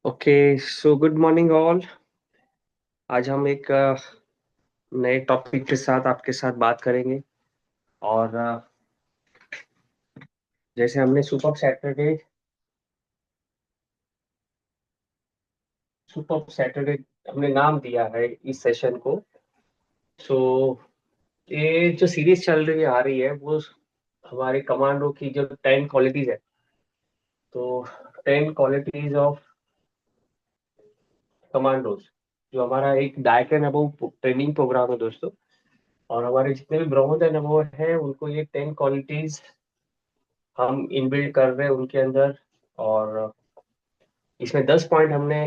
Okay. So good morning all. आज हम एक नए टॉपिक के साथ आपके साथ बात करेंगे। और जैसे हमने सुपर सैटरडे हमने नाम दिया है इस सेशन को। सो ये जो सीरीज चल रही आ रही है वो हमारे कमांडो की जो 10 क्वालिटीज है। तो 10 क्वालिटीज ऑफ कमांडोज जो हमारा एक डायकन अबव ट्रेनिंग प्रोग्राम है दोस्तों। और हमारे जितने भी ब्रह्मोस एंड अबव है उनको ये 10 क्वालिटीज हम इनबिल्ड कर रहे हैं उनके अंदर। और इसमें 10 पॉइंट हमने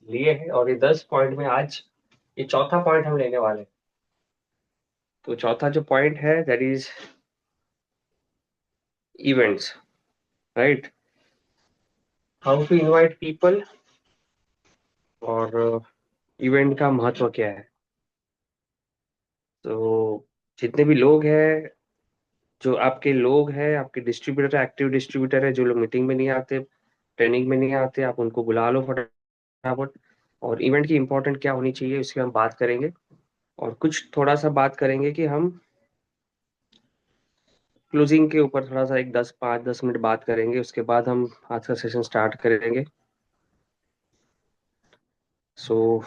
लिए हैं और ये 10 पॉइंट में आज ये चौथा पॉइंट हम लेने वाले हैं। तो चौथा जो पॉइंट है that is events, right. How to invite people और इवेंट का महत्व क्या है। तो जितने भी लोग हैं, जो आपके लोग हैं, आपके डिस्ट्रीब्यूटर है, एक्टिव डिस्ट्रीब्यूटर है, जो लोग मीटिंग में नहीं आते, ट्रेनिंग में नहीं आते, आप उनको बुला लो फटाफट। और इवेंट की इंपॉर्टेंट क्या होनी चाहिए उसकी हम बात करेंगे। और कुछ थोड़ा सा बात करेंगे कि हम क्लोजिंग के ऊपर थोड़ा सा एक 5-10 मिनट बात करेंगे। उसके बाद हम आज का सेशन स्टार्ट करेंगे। सो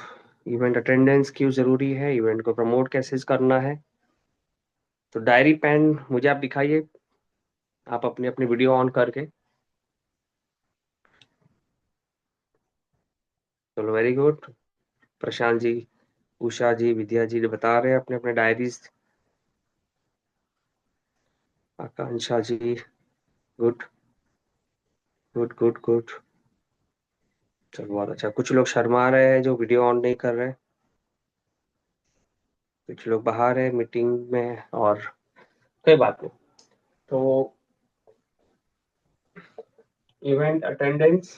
इवेंट अटेंडेंस क्यों ज़रूरी है, इवेंट को प्रमोट कैसे करना है। तो डायरी पेन मुझे आप दिखाइए, आप अपनी अपनी वीडियो ऑन करके। चलो, वेरी गुड। प्रशांत जी, उषा जी, विद्या जी बता रहे हैं अपने अपने डायरीज। आकांक्षा जी, गुड गुड गुड गुड। चलो, बहुत अच्छा। कुछ लोग शर्मा रहे हैं जो वीडियो ऑन नहीं कर रहे हैं। कुछ लोग बाहर है मीटिंग में, और कोई बात नहीं। तो event attendance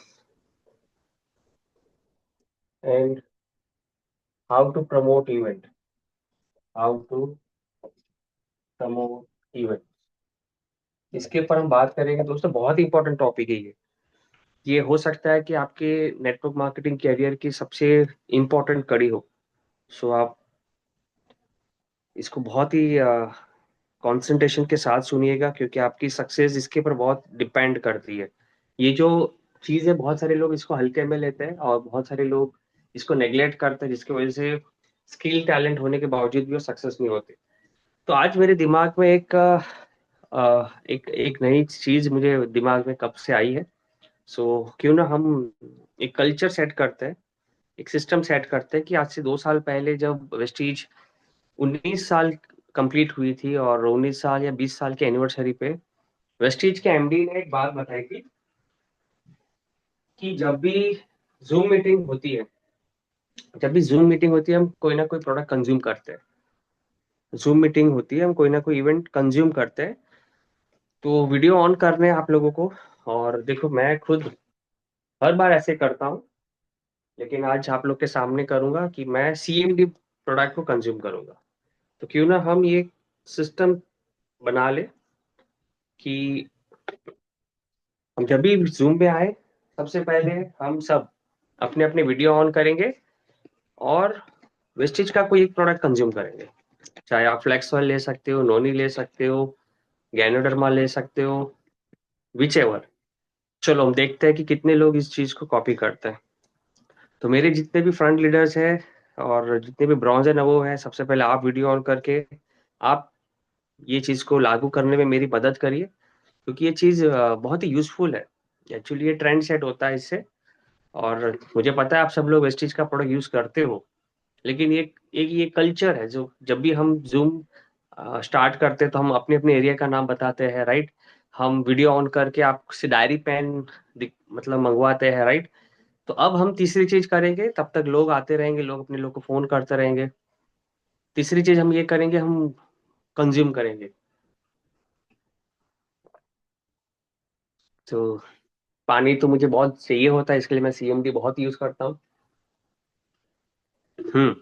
and how to promote event, how to promote event, इसके ऊपर हम बात करेंगे दोस्तों। बहुत ही इंपॉर्टेंट टॉपिक है ये हो सकता है कि आपके नेटवर्क मार्केटिंग कैरियर की सबसे इंपॉर्टेंट कड़ी हो। सो आप इसको बहुत ही कंसंट्रेशन के साथ सुनिएगा, क्योंकि आपकी सक्सेस इसके ऊपर बहुत डिपेंड करती है। ये जो चीज़ है, बहुत सारे लोग इसको हल्के में लेते हैं और बहुत सारे लोग इसको नेग्लेक्ट करते हैं, जिसकी वजह से स्किल टैलेंट होने के बावजूद भी वो सक्सेस नहीं होते। तो आज मेरे दिमाग में एक एक नई चीज मुझे दिमाग में कब से आई है। सो क्यों ना हम एक कल्चर सेट करते हैं, एक सिस्टम सेट करते हैं कि आज से 2 साल पहले जब वेस्टीज 19 साल कंप्लीट हुई थी और 19 साल या 20 साल की एनिवर्सरी पे वेस्टीज के एमडी ने एक बात बताई थी कि जब भी जूम मीटिंग होती है हम कोई ना कोई प्रोडक्ट कंज्यूम करते हैं। जूम मीटिंग होती है, हम कोई ना कोई इवेंट कंज्यूम करते हैं। तो वीडियो ऑन करने हैं आप लोगों को। और देखो, मैं खुद हर बार ऐसे करता हूँ, लेकिन आज आप लोग के सामने करूंगा कि मैं सीएमडी प्रोडक्ट को कंज्यूम करूंगा। तो क्यों ना हम ये सिस्टम बना ले कि हम जब भी जूम पे आए, सबसे पहले हम सब अपने अपने वीडियो ऑन करेंगे और वेस्टिज का कोई एक प्रोडक्ट कंज्यूम करेंगे। चाहे आप फ्लेक्स ऑयल ले सकते हो, नोनी ले सकते हो, गैनोडर्मा ले सकते हो, विच एवर। चलो, हम देखते हैं कि कितने लोग इस चीज को कॉपी करते हैं। तो मेरे जितने भी फ्रंट लीडर्स हैं और जितने भी ब्रॉन्ज एंड अबव हैं, सबसे पहले आप वीडियो ऑन करके आप ये चीज को लागू करने में मेरी मदद करिए, क्योंकि ये चीज बहुत ही यूजफुल है। एक्चुअली ये ट्रेंड सेट होता है इससे। और मुझे पता है आप सब लोग वेस्टीज का प्रोडक्ट यूज करते हो, लेकिन ये कल्चर है जो जब भी हम जूम स्टार्ट करते हैं तो हम अपने अपने एरिया का नाम बताते हैं, राइट। हम वीडियो ऑन करके आपसे डायरी पेन मतलब मंगवाते हैं, राइट। तो अब हम तीसरी चीज करेंगे, तब तक लोग आते रहेंगे, लोग अपने लोग को फोन करते रहेंगे। तीसरी चीज हम ये करेंगे, हम कंज्यूम करेंगे। तो पानी तो मुझे बहुत चाहिए होता है, इसके लिए मैं सीएमडी बहुत यूज करता हूँ। हम्म।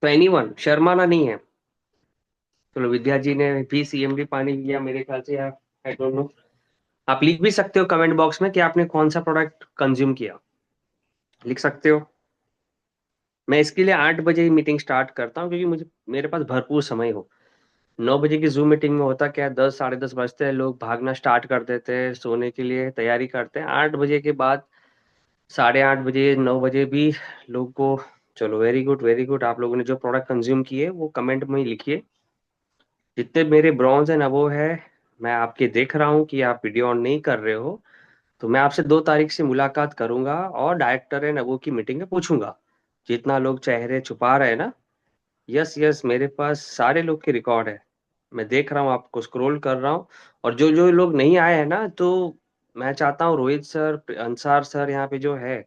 तो एनीवन शर्माना नहीं है। चलो, विद्या जी ने भी सीएमडी पानी लिया मेरे ख्याल से, या आई डोंट नो। आप लिख भी सकते हो कमेंट बॉक्स में कि आपने कौन सा प्रोडक्ट कंज्यूम किया, लिख सकते हो। मैं इसके लिए 8 बजे ही मीटिंग स्टार्ट करता हूँ, क्योंकि मुझे मेरे पास भरपूर समय हो। 9 बजे की जूम मीटिंग में होता क्या है, 10 10:30 बजते हैं, लोग भागना स्टार्ट कर देते हैं, सोने के लिए तैयारी करते हैं। 8 बजे के बाद 8:30 बजे 9 बजे भी लोग को, चलो वेरी गुड वेरी गुड, आप लोगों ने जो प्रोडक्ट कंज्यूम किए वो कमेंट में ही लिखिए। जितने मेरे ब्रॉन्ज एंड अबो है, मैं आपके देख रहा हूँ कि आप वीडियो ऑन नहीं कर रहे हो, तो मैं आपसे 2 तारीख से मुलाकात करूंगा और डायरेक्टर एंड अबो की मीटिंग में पूछूंगा। जितना लोग चेहरे छुपा रहे हैं ना, यस यस, मेरे पास सारे लोग के रिकॉर्ड है। मैं देख रहा हूँ, आपको स्क्रॉल कर रहा हूँ। और जो जो लोग नहीं आए हैं ना, तो मैं चाहता हूँ रोहित सर, अंसार सर यहाँ पे जो है,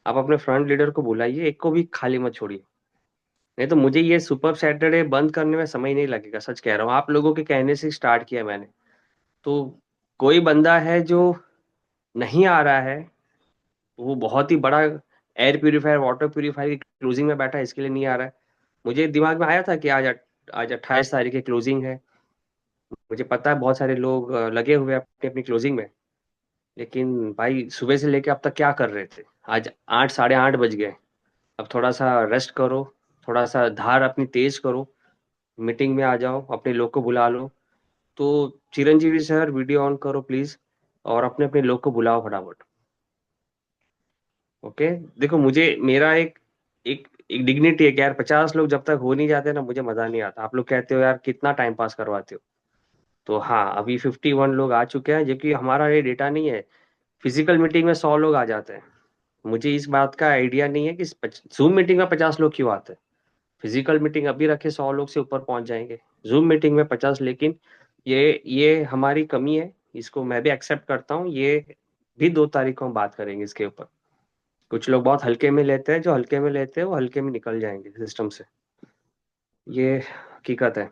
आप अपने फ्रंट लीडर को बुलाइए, एक को भी खाली मत छोड़िए। नहीं तो मुझे ये सुपर सैटरडे बंद करने में समय नहीं लगेगा, सच कह रहा हूँ। आप लोगों के कहने से स्टार्ट किया मैंने। तो कोई बंदा है जो नहीं आ रहा है, वो बहुत ही बड़ा एयर प्यूरिफायर वाटर प्यूरिफायर की क्लोजिंग में बैठा है, इसके लिए नहीं आ रहा है। मुझे दिमाग में आया था कि आज 28 तारीख की क्लोजिंग है। मुझे पता है बहुत सारे लोग लगे हुए हैं अपनी अपनी क्लोजिंग में। लेकिन भाई सुबह से लेके अब तक क्या कर रहे थे? आज 8 8:30 बज गए। अब थोड़ा सा रेस्ट करो, थोड़ा सा धार अपनी तेज करो, मीटिंग में आ जाओ, अपने लोग को बुला लो। तो चिरंजीवी सर वीडियो ऑन करो प्लीज, और अपने अपने लोग को बुलाओ फटाफट। ओके। देखो, मुझे मेरा एक एक डिग्निटी है कि यार 50 लोग जब तक हो नहीं जाते ना, मुझे मजा नहीं आता। आप लोग कहते हो यार कितना टाइम पास करवाते हो। तो हाँ, अभी 51 लोग आ चुके हैं, जो कि हमारा ये डेटा नहीं है। फिजिकल मीटिंग में 100 लोग आ जाते हैं। मुझे इस बात का आइडिया नहीं है कि जूम मीटिंग में 50 लोग क्यों आते हैं। फिजिकल मीटिंग अभी रखे 100 लोग से ऊपर पहुंच जाएंगे, जूम मीटिंग में 50। लेकिन ये हमारी कमी है, इसको मैं भी एक्सेप्ट करता हूँ। ये भी 2 तारीख को हम बात करेंगे इसके ऊपर। कुछ लोग बहुत हल्के में लेते हैं, जो हल्के में लेते हैं वो हल्के में निकल जाएंगे सिस्टम से। ये हकीकत है।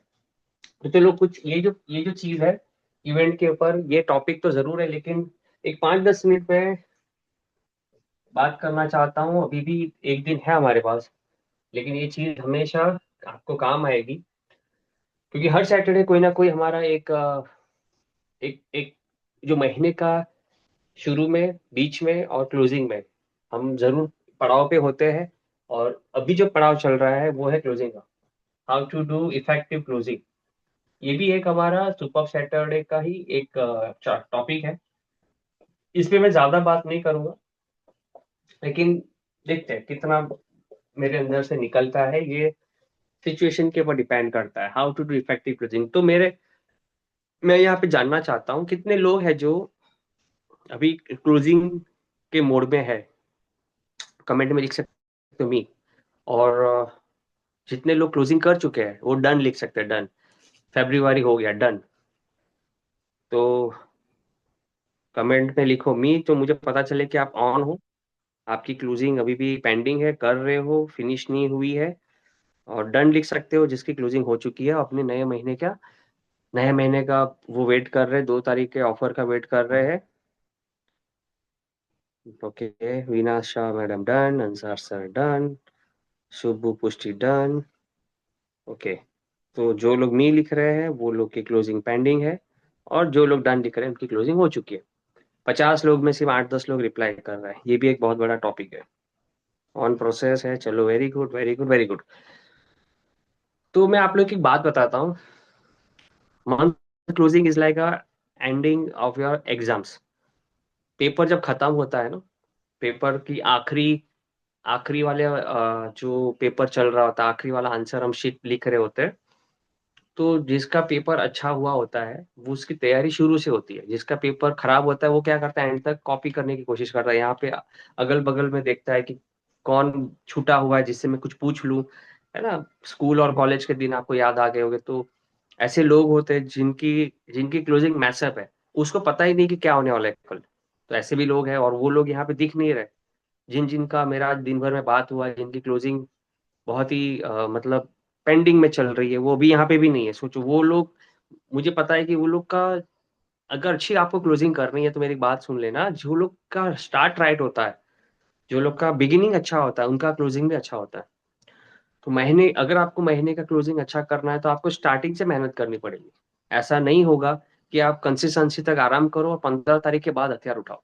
तो चलो, कुछ ये जो चीज है इवेंट के ऊपर, ये टॉपिक तो जरूर है, लेकिन एक 5-10 मिनट में बात करना चाहता हूँ। अभी भी एक दिन है हमारे पास, लेकिन ये चीज हमेशा आपको काम आएगी, क्योंकि हर सैटरडे कोई ना कोई हमारा एक जो महीने का शुरू में, बीच में और क्लोजिंग में हम जरूर पड़ाव पे होते हैं। और अभी जो पड़ाव चल रहा है वो है क्लोजिंग का, how to do effective closing. ये भी एक हमारा सुपर सैटरडे का ही एक टॉपिक है। इस पे मैं ज्यादा बात नहीं करूंगा, लेकिन देखते हैं कितना मेरे अंदर से निकलता है। ये सिचुएशन के ऊपर डिपेंड करता है, how to do effective closing. तो मैं यहाँ पे जानना चाहता हूँ कितने लोग हैं जो अभी क्लोजिंग के मोड में है। कमेंट में लिख सकते हो मी। और जितने लोग क्लोजिंग कर चुके हैं वो डन लिख सकते हैं, डन। फेब्रुआरी हो गया, डन। तो कमेंट में लिखो मी, तो मुझे पता चले कि आप ऑन हो, आपकी क्लोजिंग अभी भी पेंडिंग है, कर रहे हो, फिनिश नहीं हुई है। और डन लिख सकते हो जिसकी क्लोजिंग हो चुकी है, अपने नए महीने का वो वेट कर रहे हैं, 2 तारीख के ऑफर का वेट कर रहे हैं। Okay, Veena Shah madam done, Ansar sir done, Shubhu पुष्टि डन। ओके। तो जो लोग मी लिख रहे हैं वो लोग की क्लोजिंग पेंडिंग है, और जो लोग डन लिख रहे हैं उनकी क्लोजिंग हो चुकी है। 50 लोग में सिर्फ 8-10 लोग रिप्लाई कर रहे हैं, ये भी एक बहुत बड़ा टॉपिक है, ऑन प्रोसेस है। चलो, very good very good very good. तो मैं आप लोग की एक बात बताता हूँ। Month closing is like a ending of your exams. Paper जब खत्म होता है ना, पेपर की आखिरी आखिरी वाले जो पेपर चल रहा होता है, आखिरी वाला आंसर हम शीट लिख रहे होते हैं। तो जिसका पेपर अच्छा हुआ होता है वो उसकी तैयारी शुरू से होती है। जिसका पेपर खराब होता है वो क्या करता है, एंड तक कॉपी करने की कोशिश करता है। यहाँ पे अगल बगल में देखता है कि कौन छूटा हुआ है जिससे मैं कुछ पूछ लूं, है ना। स्कूल और कॉलेज के दिन आपको याद आ गए होंगे। तो ऐसे लोग होते हैं जिनकी जिनकी क्लोजिंग मैसअप है, उसको पता ही नहीं कि क्या होने वाला है कल। तो ऐसे भी लोग हैं, और वो लोग यहाँ पे दिख नहीं रहे। जिन जिनका मेरा आज दिन भर में बात हुआ है, जिनकी क्लोजिंग बहुत ही मतलब पेंडिंग में चल रही है, वो भी यहाँ पे भी नहीं है। सोचो वो लोग, मुझे पता है कि वो लोग का, अगर अच्छी आपको क्लोजिंग करनी है तो मेरी बात सुन लेना। जो लोग का स्टार्ट राइट होता है, जो लोग का बिगिनिंग अच्छा होता है, उनका क्लोजिंग भी अच्छा होता है। तो महीने अगर आपको महीने का क्लोजिंग अच्छा करना है तो आपको स्टार्टिंग से मेहनत करनी पड़ेगी। ऐसा नहीं होगा कि आप कंसिस्टेंसी तक आराम करो और 15 तारीख के बाद हथियार उठाओ।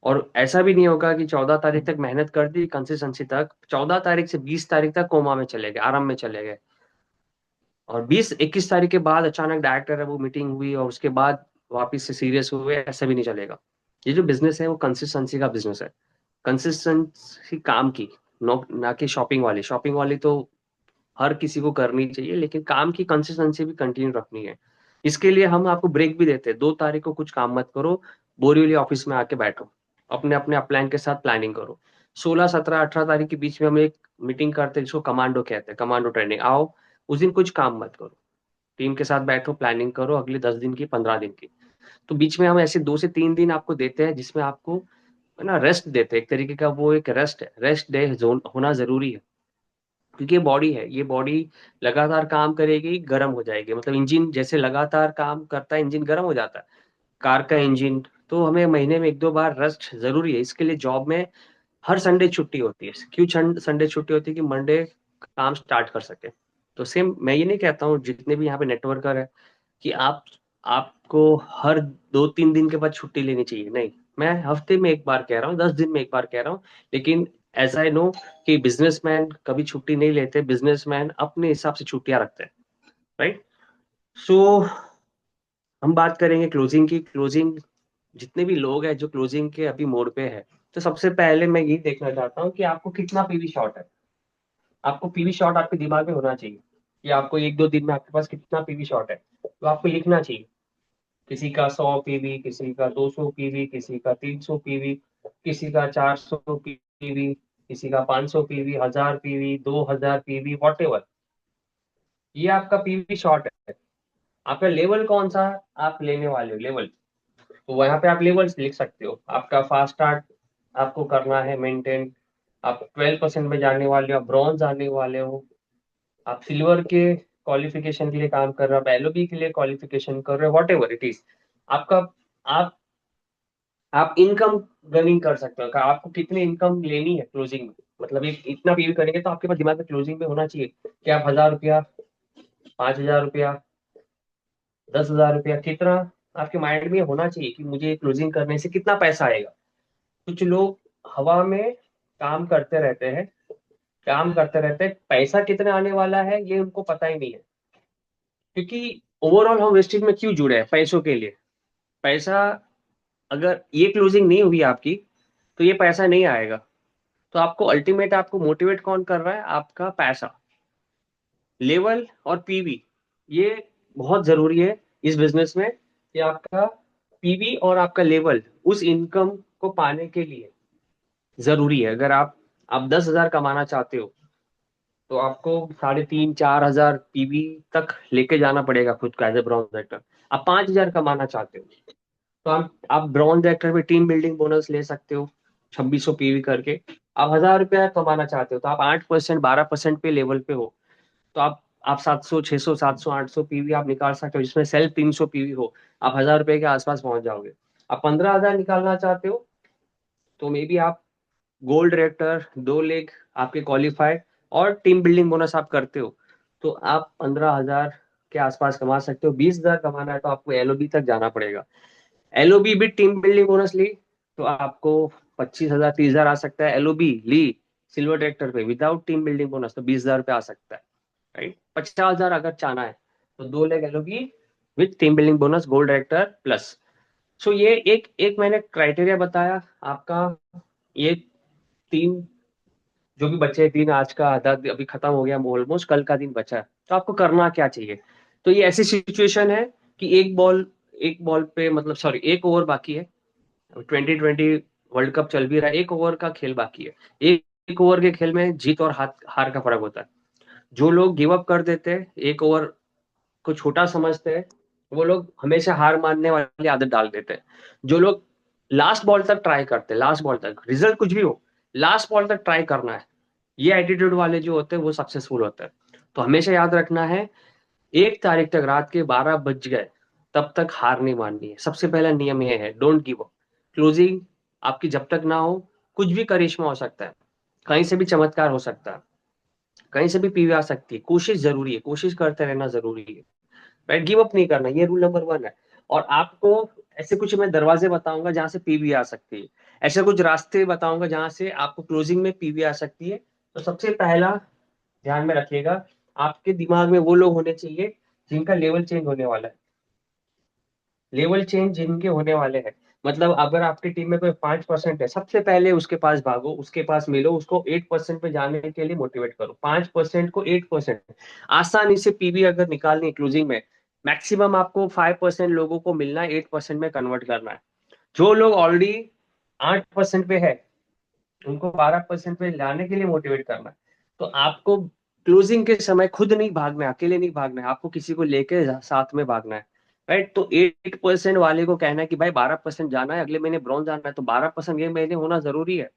और ऐसा भी नहीं होगा कि 14 तारीख तक मेहनत कर दी कंसिस्टेंसी तक, 14 तारीख से 20 तारीख तक कोमा में चले गए, आराम में चले गए, और 20-21 तारीख के बाद अचानक डायरेक्टर है वो मीटिंग हुई और उसके बाद वापिस से सीरियस हुए, ऐसा भी नहीं चलेगा। ये जो बिजनेस है वो कंसिस्टेंसी का बिजनेस है, कंसिस्टेंसी काम की, ना कि शॉपिंग वाली तो हर किसी को करनी चाहिए, लेकिन काम की कंसिस्टेंसी भी कंटिन्यू रखनी है। इसके लिए हम आपको ब्रेक भी देते हैं, 2 तारीख को कुछ काम मत करो, बोरीवली ऑफिस में आके बैठो, अपने अपने अपलाइन के साथ प्लानिंग करो। 16, 17, 18 तारीख के बीच में हम एक मीटिंग करते हैं जिसको कमांडो कहते हैं, कमांडो ट्रेनिंग। आओ उस दिन कुछ काम मत करो, टीम के साथ बैठो, प्लानिंग करो अगले 10 दिन की, 15 दिन की। तो बीच में हम ऐसे 2 से 3 दिन आपको देते हैं जिसमें आपको है ना रेस्ट देते हैं, एक तरीके का वो एक रेस्ट है, रेस्ट डे जोन होना जरूरी है। क्योंकि ये बॉडी है, ये बॉडी लगातार काम करेगी, गर्म हो जाएगी, मतलब इंजन जैसे लगातार काम करता है इंजन गर्म हो जाता है, कार का इंजन। तो हमें महीने में 1-2 बार रेस्ट जरूरी है। इसके लिए जॉब में हर संडे छुट्टी होती है। क्यों संडे छुट्टी होती है? कि मंडे काम स्टार्ट कर सके। तो सेम मैं ये नहीं कहता हूँ जितने भी यहाँ पे नेटवर्कर है कि आपको हर 2-3 दिन के बाद छुट्टी लेनी चाहिए, नहीं। मैं हफ्ते में एक बार कह रहा हूँ, 10 दिन में एक बार कह रहा हूँ। लेकिन एज आई नो कि बिजनेसमैन कभी छुट्टी नहीं लेते, बिजनेसमैन अपने हिसाब से छुट्टियां रखते हैं, राइट। सो हम बात करेंगे क्लोजिंग की। क्लोजिंग जितने भी लोग हैं जो क्लोजिंग के अभी मोड पे है, तो सबसे पहले मैं ये देखना चाहता हूँ कि आपको कितना पीवी शॉट है। आपको पीवी शॉट आपके दिमाग में होना चाहिए कि आपको 1-2 दिन में आपके पास कितना पीवी शॉट है, तो आपको लिखना चाहिए। किसी का 100 पीवी, किसी का 200 पीवी, किसी का 300 पीवी, किसी का 400 पीवी, किसी का 500 PV, 1000 PV, 2000 PV, what ever. ये आपका पीवी शॉट है। आपका लेवल कौन सा आप लेने वाले हो, लेवल। तो वहां पे आप लेवल्स लिख सकते हो। आपका फास्ट स्टार्ट आपको करना है मेंटेन, आप 12% में जाने वाले हो, आप ब्रॉन्ज आने वाले हो, आप सिल्वर के क्वालिफिकेशन के लिए काम कर रहे हो, आप एलओबी के लिए क्वालिफिकेशन कर रहे हो, वॉट एवर इट इज। आपका आप आप इनकम रनिंग कर सकते हो, आपको कितनी इनकम लेनी है क्लोजिंग में। मतलब एक इतना पीवी करेंगे तो आपके पास दिमाग में क्लोजिंग में होना चाहिए कि आप 1000 रुपया, 5000 रुपया, 10 हजार रुपया, कितना आपके माइंड में होना चाहिए कि मुझे क्लोजिंग करने से कितना पैसा आएगा। कुछ लोग हवा में काम करते रहते हैं, काम करते रहते हैं, पैसा कितने आने वाला है ये उनको पता ही नहीं है। क्योंकि ओवरऑल हम वेस्टेज में क्यों जुड़े हैं? पैसों के लिए। पैसा, अगर ये क्लोजिंग नहीं हुई आपकी तो ये पैसा नहीं आएगा। तो आपको अल्टीमेट आपको मोटिवेट कौन कर रहा है? आपका पैसा, लेवल और पीवी। ये बहुत जरूरी है इस बिजनेस में कि आपका पीवी और आपका लेवल उस इनकम को पाने के लिए जरूरी है। अगर आप 10 हजार कमाना चाहते हो तो आपको 3,500-4 हजार पीवी तक लेके जाना पड़ेगा खुद का एज ए ब्रॉन्ज डायरेक्टर। आप 5 हजार कमाना चाहते हो तो आप ब्रॉन्ज डायरेक्टर में टीम बिल्डिंग बोनस ले सकते हो, 2600 पीवी करके। आप 1000 रुपया कमाना चाहते हो तो आप 8%, 12% पे लेवल पे हो, तो आप 700, 600, 700, 800 पीवी आप निकाल सकते हो, जिसमें सेल्फ 300 पीवी हो। आप 1000 रुपए के आसपास पहुंच जाओगे। आप 15 हजार निकालना चाहते हो तो मे बी आप गोल्ड डायरेक्टर, 2 लेग आपके क्वालिफाइड और टीम बिल्डिंग बोनस आप करते हो तो आप 15 हजार के आसपास कमा सकते हो। 20 हजार कमाना है तो आपको एलओबी तक जाना पड़ेगा। एलओबी भी टीम बिल्डिंग बोनस ली तो आपको 25 हजार, 30 हजार आ सकता है। एलओबी ली सिल्वर डायरेक्टर पे विदाउट टीम बिल्डिंग बोनस तो 20 हजार पे आ सकता है, राइट। 50 हजार अगर चाहना है तो 2 leg LOB with team building bonus, gold director plus. So ये एक एक मैंने क्राइटेरिया बताया आपका। ये तीन जो भी बचे हैं, दिन आज का आधा अभी खत्म हो गया, ऑलमोस्ट कल का दिन बचा है, तो आपको करना क्या चाहिए। तो ये ऐसी सिचुएशन है कि एक बॉल पे, मतलब सॉरी, एक ओवर बाकी है। 2020 वर्ल्ड कप चल भी रहा है, एक ओवर का खेल बाकी है। एक ओवर के खेल में जीत और हार का फर्क होता है। जो लोग गिव अप कर देते हैं, एक ओवर को छोटा समझते हैं, वो लोग हमेशा हार मानने वाली आदत डाल देते हैं। जो लोग लास्ट बॉल तक ट्राई करते हैं, लास्ट बॉल तक रिजल्ट कुछ भी हो, लास्ट बॉल तक ट्राई करना है, ये एटीट्यूड वाले जो होते हैं वो सक्सेसफुल होते हैं। तो हमेशा याद रखना है, 1 तारीख तक रात के 12 बज गए तब तक हार नहीं माननी है। सबसे पहला नियम ये है, डोंट गिव अप। क्लोजिंग आपकी जब तक ना हो, कुछ भी करिश्मा हो सकता है, कहीं से भी चमत्कार हो सकता है, कहीं से भी पीवी आ सकती है। कोशिश जरूरी है, कोशिश करते रहना जरूरी है, राइट। गिव अप नहीं करना, ये रूल नंबर 1 है। और आपको ऐसे कुछ मैं दरवाजे बताऊंगा जहां से पीवी आ सकती है, ऐसे कुछ रास्ते बताऊंगा जहां से आपको क्लोजिंग में पीवी आ सकती है। तो सबसे पहला ध्यान में रखिएगा, आपके दिमाग में वो लोग होने चाहिए जिनका लेवल चेंज होने वाला है। लेवल चेंज जिनके होने वाले हैं, मतलब अगर आपकी टीम में कोई 5% है, सबसे पहले उसके पास भागो, उसके पास मिलो, उसको 8% पे जाने के लिए मोटिवेट करो। 5% को 8% आसानी से पीवी अगर निकालनी है क्लोजिंग में, मैक्सिमम आपको 5% लोगों को मिलना है, 8% में कन्वर्ट करना है। जो लोग ऑलरेडी 8% पे है, उनको 12% पे लाने के लिए मोटिवेट करना है। तो आपको क्लोजिंग के समय खुद नहीं भागना है, अकेले नहीं भागना है, आपको किसी को लेके साथ में भागना है। राइट, तो 8% वाले को कहना है कि भाई 12% जाना है, अगले महीने ब्रॉन्ज जाना है, तो 12% ये महीने होना जरूरी है।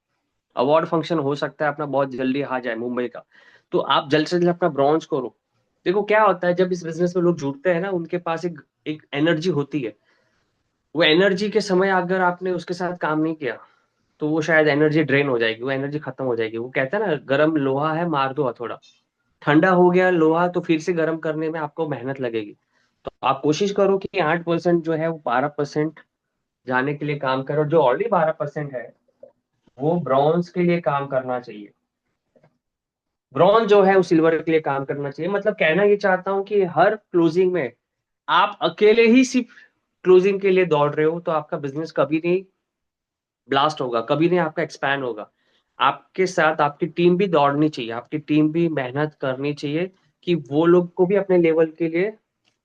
अवार्ड फंक्शन हो सकता है अपना बहुत जल्दी आ जाए मुंबई का, तो आप जल्द से जल्द अपना ब्रॉन्ज करो। देखो क्या होता है, जब इस बिजनेस में लोग जुड़ते हैं ना, उनके पास एक एक एनर्जी होती है। वो एनर्जी के समय अगर आपने उसके साथ काम नहीं किया, तो वो शायद एनर्जी ड्रेन हो जाएगी, वो एनर्जी खत्म हो जाएगी। वो कहते हैं ना, गर्म लोहा है मार दो हथौड़ा। ठंडा हो गया लोहा तो फिर से गर्म करने में आपको मेहनत लगेगी। तो आप कोशिश करो कि 8% जो है वो 12% जाने के लिए काम करो, जो ऑलरेडी 12% है वो ब्रॉन्ज के लिए काम करना चाहिए। ब्रॉन्ज जो है वो सिल्वर के लिए काम करना चाहिए। मतलब कहना ये चाहता हूँ कि हर क्लोजिंग में आप अकेले ही सिर्फ क्लोजिंग के लिए दौड़ रहे हो, तो आपका बिजनेस कभी नहीं ब्लास्ट होगा, कभी नहीं आपका एक्सपैंड होगा। आपके साथ आपकी टीम भी दौड़नी चाहिए, आपकी टीम भी मेहनत करनी चाहिए, कि वो लोग को भी अपने लेवल के लिए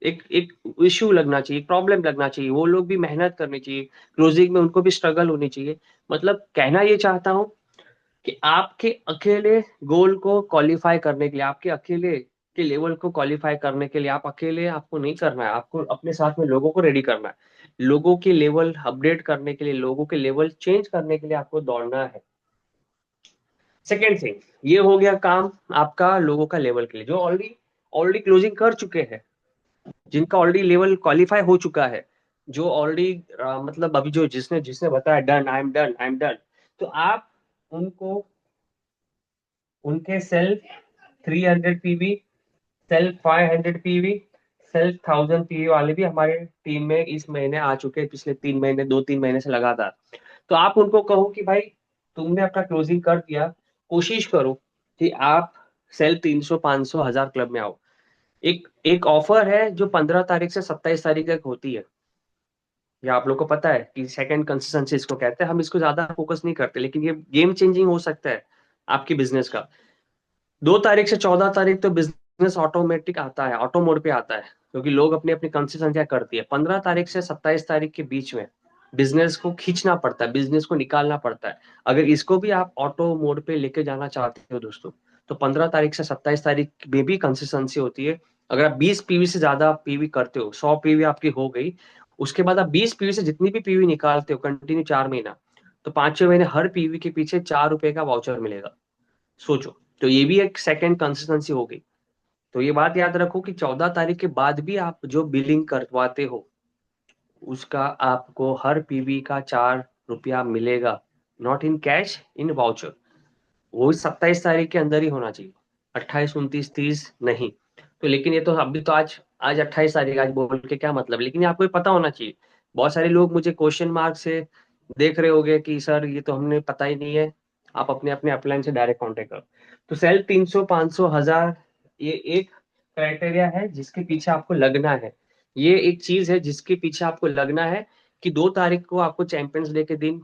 एक एक इश्यू लगना चाहिए, प्रॉब्लम लगना चाहिए, वो लोग भी मेहनत करनी चाहिए, क्लोजिंग में उनको भी स्ट्रगल होनी चाहिए। मतलब कहना ये चाहता हूँ कि आपके अकेले गोल को क्वालिफाई करने के लिए, आपके अकेले के लेवल को क्वालिफाई करने के लिए, आप अकेले आपको नहीं करना है, आपको अपने साथ में लोगों को रेडी करना है। लोगों के लेवल अपडेट करने के लिए, लोगों के लेवल चेंज करने के लिए आपको दौड़ना है। सेकेंड थिंग, ये हो गया काम आपका लोगों का लेवल के लिए, जो ऑलरेडी ऑलरेडी क्लोजिंग कर चुके हैं, जिनका ऑलरेडी लेवल क्वालिफाई हो चुका है, जो ऑलरेडी मतलब अभी जो जिसने जिसने बताया done, I am done, I am done, तो आप उनको उनके self 300 PV, self 500 PV, self 1000 PV वाले भी हमारे टीम में इस महीने आ चुके हैं, पिछले 3 महीने, 2-3 महीने से लगातार। तो आप उनको कहो कि भाई तुमने अपना क्लोजिंग कर दिया, कोशिश करो कि आप सेल्फ 300, 500, 1000 क्लब में आओ। एक एक ऑफर है जो 15 तारीख से 27 तारीख तक होती है, या आप लोग को पता है कि सेकंड कंसिस्टेंसी इसको कहते हैं। हम इसको ज्यादा फोकस नहीं करते, लेकिन ये गेम चेंजिंग हो सकता है आपके बिजनेस का। 2 तारीख से 14 तारीख तो बिजनेस ऑटोमेटिक आता है, ऑटो मोड पे आता है, क्योंकि लोग अपनी अपनी कंसिस्टेंसी करती है। 15 तारीख से 27 तारीख के बीच में बिजनेस को खींचना पड़ता है, बिजनेस को निकालना पड़ता है। अगर इसको भी आप ऑटो मोड पे लेके जाना चाहते हो दोस्तों, तो 15 तारीख से 27 तारीख में भी कंसिस्टेंसी होती है। अगर आप 20 पीवी से ज्यादा पीवी करते हो, 100 पीवी आपकी हो गई, उसके बाद आप 20 पीवी से जितनी भी पीवी निकालते हो कंटिन्यू 4 महीना, तो 5 6 महीने हर पीवी के पीछे 4 रुपए का वाउचर मिलेगा। सोचो, तो ये भी एक सेकंड कंसिस्टेंसी हो गई। तो ये बात याद रखो कि 14 तारीख के बाद भी आप जो बिलिंग करवाते हो, उसका आपको हर पीवी का 4 रुपया मिलेगा, not in cash, in voucher. वो 27 तारीख के अंदर ही होना चाहिए, 28, 29, 30 नहीं। तो लेकिन ये तो अभी तो आज आज 28 तारीख, आज बोल के क्या मतलब, लेकिन ये आपको ये पता होना चाहिए। बहुत सारे लोग मुझे क्वेश्चन मार्क से देख रहे होंगे कि सर ये तो हमने पता ही नहीं है। आप अपने अपने अपलाइन से डायरेक्ट कांटेक्ट करो। तो सेल 300, 500, 1000, ये एक क्राइटेरिया है जिसके पीछे आपको लगना है। ये एक चीज है जिसके पीछे आपको लगना है, कि 2 तारीख को आपको चैंपियंस डे के दिन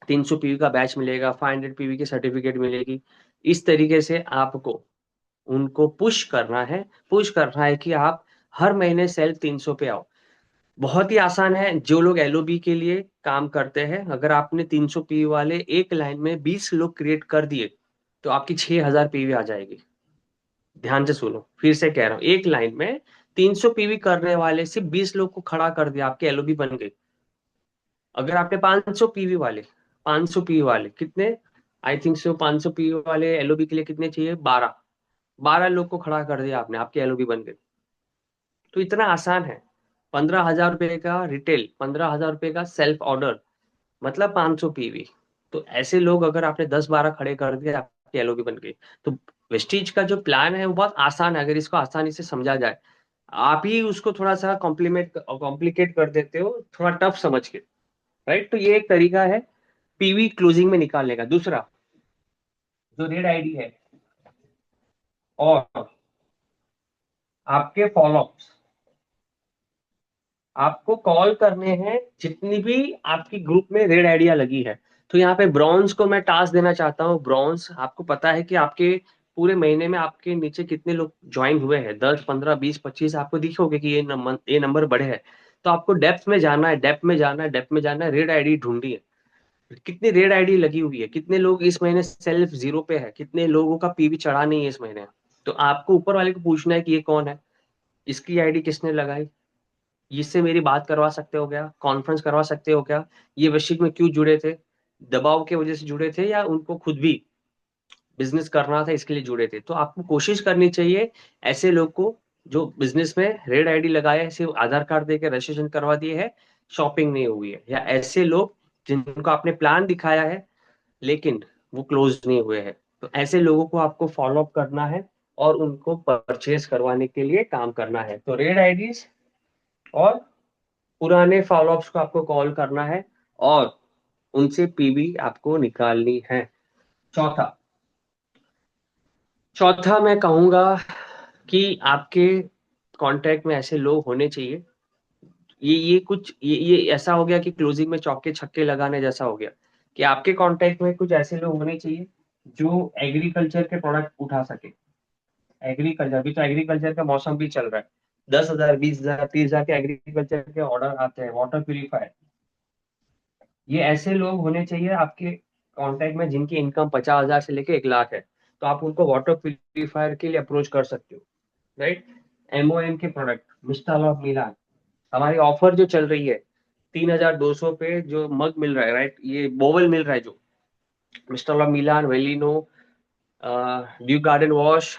300 पीवी का बैच मिलेगा, 500 पीवी की सर्टिफिकेट मिलेगी। इस तरीके से आपको उनको पुश करना है कि आप हर महीने सेल 300 पे आओ। बहुत ही आसान है। जो लोग एलओबी के लिए काम करते हैं, अगर आपने 300 पीवी वाले एक लाइन में 20 लोग क्रिएट कर दिए, तो आपकी 6000 पीवी आ जाएगी। ध्यान से सुनो, फिर से कह रहा हूँ, एक लाइन में 300 पीवी करने वाले सिर्फ 20 लोग को खड़ा कर दिया, आपके एलओबी बन गई। अगर आपने 500 पीवी वाले कितने, आई थिंक सो 500 पीवी वाले एलओबी के लिए कितने चाहिए, 12, 12 लोग को खड़ा कर दिया आपने, आपके एलओबी बन गए। तो इतना आसान है। 15,000 रुपए का रिटेल, 15,000 रुपए का सेल्फ ऑर्डर, मतलब 500 पीवी। तो ऐसे लोग अगर आपने 10-12 खड़े कर दिए, आपकी एलओबी बन गई। तो वेस्टीज का जो प्लान है वो बहुत आसान है, अगर इसको आसानी से समझा जाए। आप ही उसको थोड़ा सा कॉम्प्लिकेट कर देते हो, थोड़ा टफ समझ के, राइट। तो ये एक तरीका है पीवी क्लोजिंग में निकालने का। दूसरा जो रेड आईडी है, और आपके फॉलोअप्स, आपको कॉल करने हैं जितनी भी आपकी ग्रुप में रेड आइडिया लगी है। तो यहाँ पे ब्रॉन्ज को मैं टास्क देना चाहता हूँ। ब्रॉन्ज, आपको पता है कि आपके पूरे महीने में आपके नीचे कितने लोग ज्वाइन हुए हैं, 10 15 20 25, आपको दिखोगे कि ये नंबर बढ़े हैं। तो आपको डेप्थ में जाना है, डेप्थ में जाना है, डेप्थ में जाना है, रेड आईडी ढूंढी है, कितनी रेड आईडी लगी हुई है, कितने लोग इस महीने सेल्फ जीरो पे है, कितने लोगों का पीवी चढ़ा नहीं है इस महीने। तो आपको ऊपर वाले को पूछना है कि ये कौन है, इसकी आईडी किसने लगाई, इससे मेरी बात करवा सकते हो क्या, कॉन्फ्रेंस करवा सकते हो क्या, ये वैश्विक में क्यों जुड़े थे, दबाव के वजह से जुड़े थे या उनको खुद भी बिजनेस करना था इसके लिए जुड़े थे। तो आपको कोशिश करनी चाहिए ऐसे लोग को जो बिजनेस में रेड आईडी लगाए है, सिर्फ आधार कार्ड देके रजिस्ट्रेशन करवा दिए है, शॉपिंग नहीं हुई है, या ऐसे लोग जिनको आपने प्लान दिखाया है लेकिन वो क्लोज नहीं हुए हैं। तो ऐसे लोगों को आपको फॉलो अप करना है और उनको परचेज करवाने के लिए काम करना है। तो रेड आईडीज और पुराने फॉलोअप्स को आपको कॉल करना है और उनसे पीवी आपको निकालनी है। चौथा चौथा मैं कहूंगा कि आपके कांटेक्ट में ऐसे लोग होने चाहिए। ये ऐसा हो गया कि क्लोजिंग में चौके छक्के लगाने जैसा हो गया, कि आपके कांटेक्ट में कुछ ऐसे लोग होने चाहिए जो एग्रीकल्चर के प्रोडक्ट उठा सके। एग्रीकल्चर, अभी तो एग्रीकल्चर का मौसम भी चल रहा है, 10,000 20,000 30,000 के एग्रीकल्चर के ऑर्डर आते हैं, वाटर प्यूरिफायर। ये ऐसे लोग होने चाहिए आपके कांटेक्ट में जिनकी इनकम 50,000 से लेके 1 लाख है। तो आप उनको वाटर प्यूरिफायर के लिए अप्रोच कर सकते हो, राइट। एमओएम के प्रोडक्ट, मिस्टाल ऑफ मिलान, हमारी ऑफर जो चल रही है 3,200 पे जो मग मिल रहा है, राइट, ये बोवल मिल रहा है जो मिस्टाल ऑफ मिलान, वेलिनो, dew garden wash,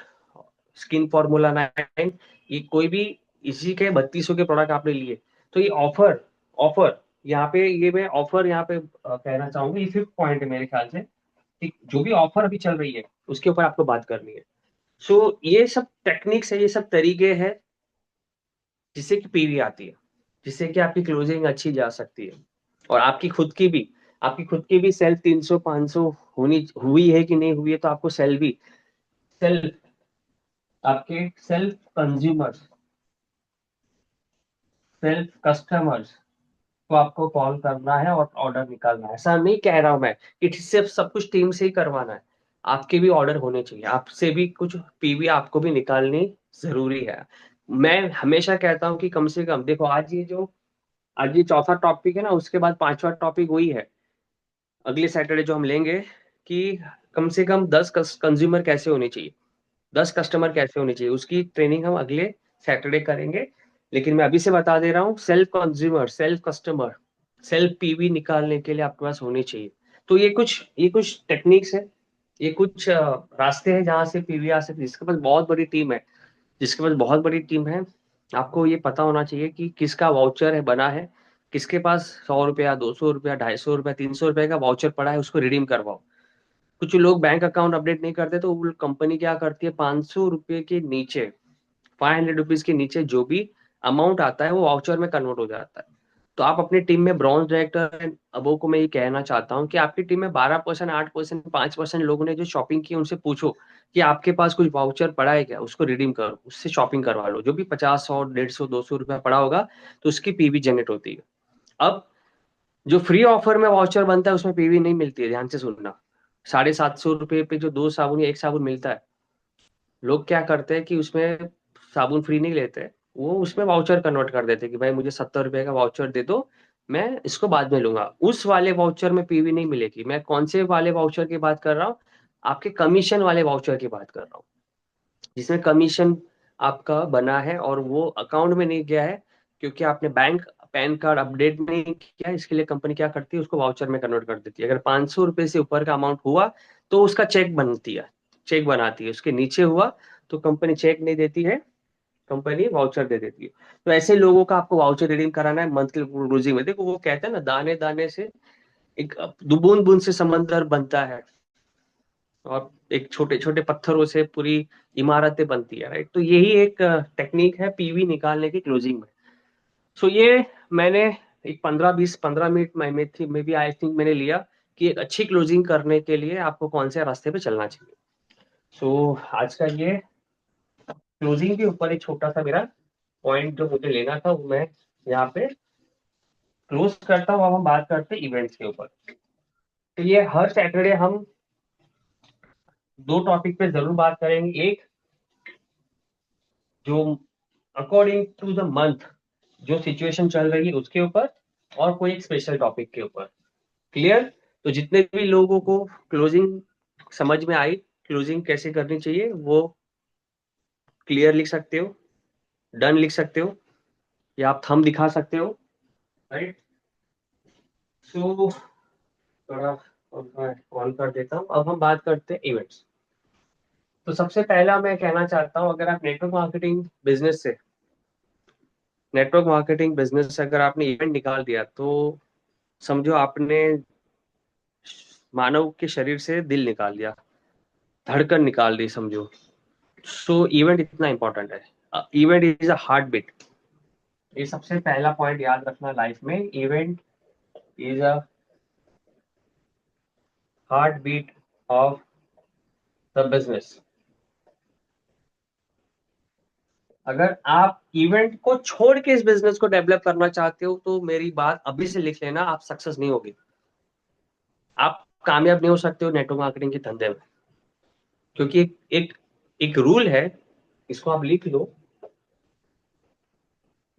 skin formula 9, ये कोई भी इसी के 3200 के प्रोडक्ट आपने लिए। तो ये ऑफर ऑफर यहाँ पे, ये मैं ऑफर यहाँ पे कहना चाहूंगा, ये 5th पॉइंट है मेरे ख्याल से कि जो भी ऑफर अभी चल रही है उसके ऊपर आपको बात करनी है। सो ये सब टेक्निक्स है, ये सब तरीके हैं जिससे कि पीवी आती है, जिससे कि आपकी क्लोजिंग अच्छी जा सकती है। और आपकी खुद की भी सेल्फ 300 500 होनी हुई है कि नहीं हुई है, तो आपको सेल्फ आपके सेल्फ कस्टमर्स को आपको कॉल करना है और ऑर्डर निकालना है। ऐसा नहीं कह रहा हूं मैं कि सिर्फ सब कुछ टीम से ही करवाना है, आपके भी ऑर्डर होने चाहिए, आपसे भी कुछ पीवी आपको भी निकालनी जरूरी है। मैं हमेशा कहता हूं कि कम से कम देखो, आज ये चौथा टॉपिक है ना, उसके बाद पांचवा टॉपिक वही है अगले सैटरडे जो हम लेंगे, कि कम से कम 10 कंज्यूमर कैसे होने चाहिए, 10 कस्टमर कैसे होने चाहिए, उसकी ट्रेनिंग हम अगले सैटरडे करेंगे। लेकिन मैं अभी से बता दे रहा हूँ, self consumer, self customer, self PV निकालने के लिए आपके पास होनी चाहिए। तो ये कुछ टेक्निक्स है, ये कुछ रास्ते हैं जहाँ से पीवी आ सकती है। जिसके पास बहुत बड़ी टीम है, जिसके पास बहुत बड़ी टीम है, आपको ये पता होना चाहिए कि किसका वाउचर है बना है, किसके पास 100 रुपया, 200 रुपया, 250 रुपया, 300 रुपया का वाउचर पड़ा है, उसको रिडीम करवाओ। कुछ लोग बैंक अकाउंट अपडेट नहीं करते, तो वो कंपनी क्या करती है, 500 रुपये के नीचे, 500 रुपीज के नीचे जो भी अमाउंट आता है वो वाउचर में कन्वर्ट हो जाता है। तो आप अपनी टीम में ब्रॉन्ज डायरेक्टर अबो को मैं ये कहना चाहता हूँ कि आपकी टीम में 12%, 8%, 5% लोगों ने जो शॉपिंग की, उनसे पूछो कि आपके पास कुछ वाउचर पड़ा है क्या, उसको रिडीम करो, उससे शॉपिंग करवा लो। जो भी 50, 100, 150, 200 रुपया पड़ा होगा तो उसकी पीवी जनरेट होती है। अब जो फ्री ऑफर में वाउचर बनता है उसमें पीवी नहीं मिलती है, ध्यान से सुनना। 750 रुपये पे जो 2 साबुन या एक साबुन मिलता है, लोग क्या करते हैं कि उसमें साबुन फ्री नहीं लेते, वो उसमें वाउचर कन्वर्ट कर देते हैं कि भाई मुझे 70 रुपए का वाउचर दे दो, मैं इसको बाद में लूंगा। उस वाले वाउचर में पीवी नहीं मिलेगी। मैं कौन से वाले वाउचर की बात कर रहा हूँ, आपके कमीशन वाले वाउचर की बात कर रहा हूँ, जिसमें कमीशन आपका बना है और वो अकाउंट में नहीं गया है क्योंकि आपने बैंक पैन कार्ड अपडेट नहीं किया। इसके लिए कंपनी क्या करती है, उसको वाउचर में कन्वर्ट कर देती है। अगर 500 रुपये से ऊपर का अमाउंट हुआ तो उसका चेक बनती है, चेक बनाती है। उसके नीचे हुआ तो कंपनी चेक नहीं देती है, कंपनी वाउचर दे देती है। तो ऐसे लोगों का आपको वाउचर रिडीम कराना है मंथली क्लोजिंग में। देखो वो कहते हैं ना, दाने दाने से एक बूंद बूंद से समंदर बनता है। और एक छोटे छोटे पत्थरों से पूरी इमारतें बनती है, राइट? तो यही एक टेक्निक है पीवी निकालने की क्लोजिंग में। सो ये मैंने एक 15-20-15 मिनट में भी आई थिंक मैंने लिया कि एक अच्छी क्लोजिंग करने के लिए आपको कौन से रास्ते पे चलना चाहिए। सो आज का ये क्लोजिंग के ऊपर एक छोटा सा मेरा पॉइंट जो मुझे लेना था वो मैं यहाँ पे क्लोज करता हूँ। अब हम बात करते हैं इवेंट्स के ऊपर। तो ये हर सैटरडे हम दो टॉपिक पे जरूर बात करेंगे। एक जो अकॉर्डिंग टू द मंथ जो सिचुएशन चल रही है उसके ऊपर, और कोई एक स्पेशल टॉपिक के ऊपर। क्लियर? तो जितने भी लोगों को क्लोजिंग समझ में आई, क्लोजिंग कैसे करनी चाहिए, वो क्लियर लिख सकते हो, डन लिख सकते हो, या आप थंब दिखा सकते हो, राइट? सो थोड़ा ऑन कर देता हूँ। अब हम बात करते हैं इवेंट्स। तो सबसे पहला मैं कहना चाहता हूँ, अगर आप नेटवर्क मार्केटिंग बिजनेस से अगर आपने इवेंट निकाल दिया, तो समझो आपने मानव के शरीर से दिल निकाल दिया, धड़कन निकाल दी समझो। सो इवेंट इतना इंपॉर्टेंट है। Event is a heart beat. ये सबसे पहला पॉइंट याद रखना लाइफ में। Event is a heart beat of the business. अगर आप इवेंट को छोड़ के इस बिजनेस को डेवलप करना चाहते हो, तो मेरी बात अभी से लिख लेना, आप सक्सेस नहीं होगी। आप कामयाब नहीं हो सकते हो नेटवर्क मार्केटिंग के धंधे में। क्योंकि एक एक रूल है, इसको आप लिख लो।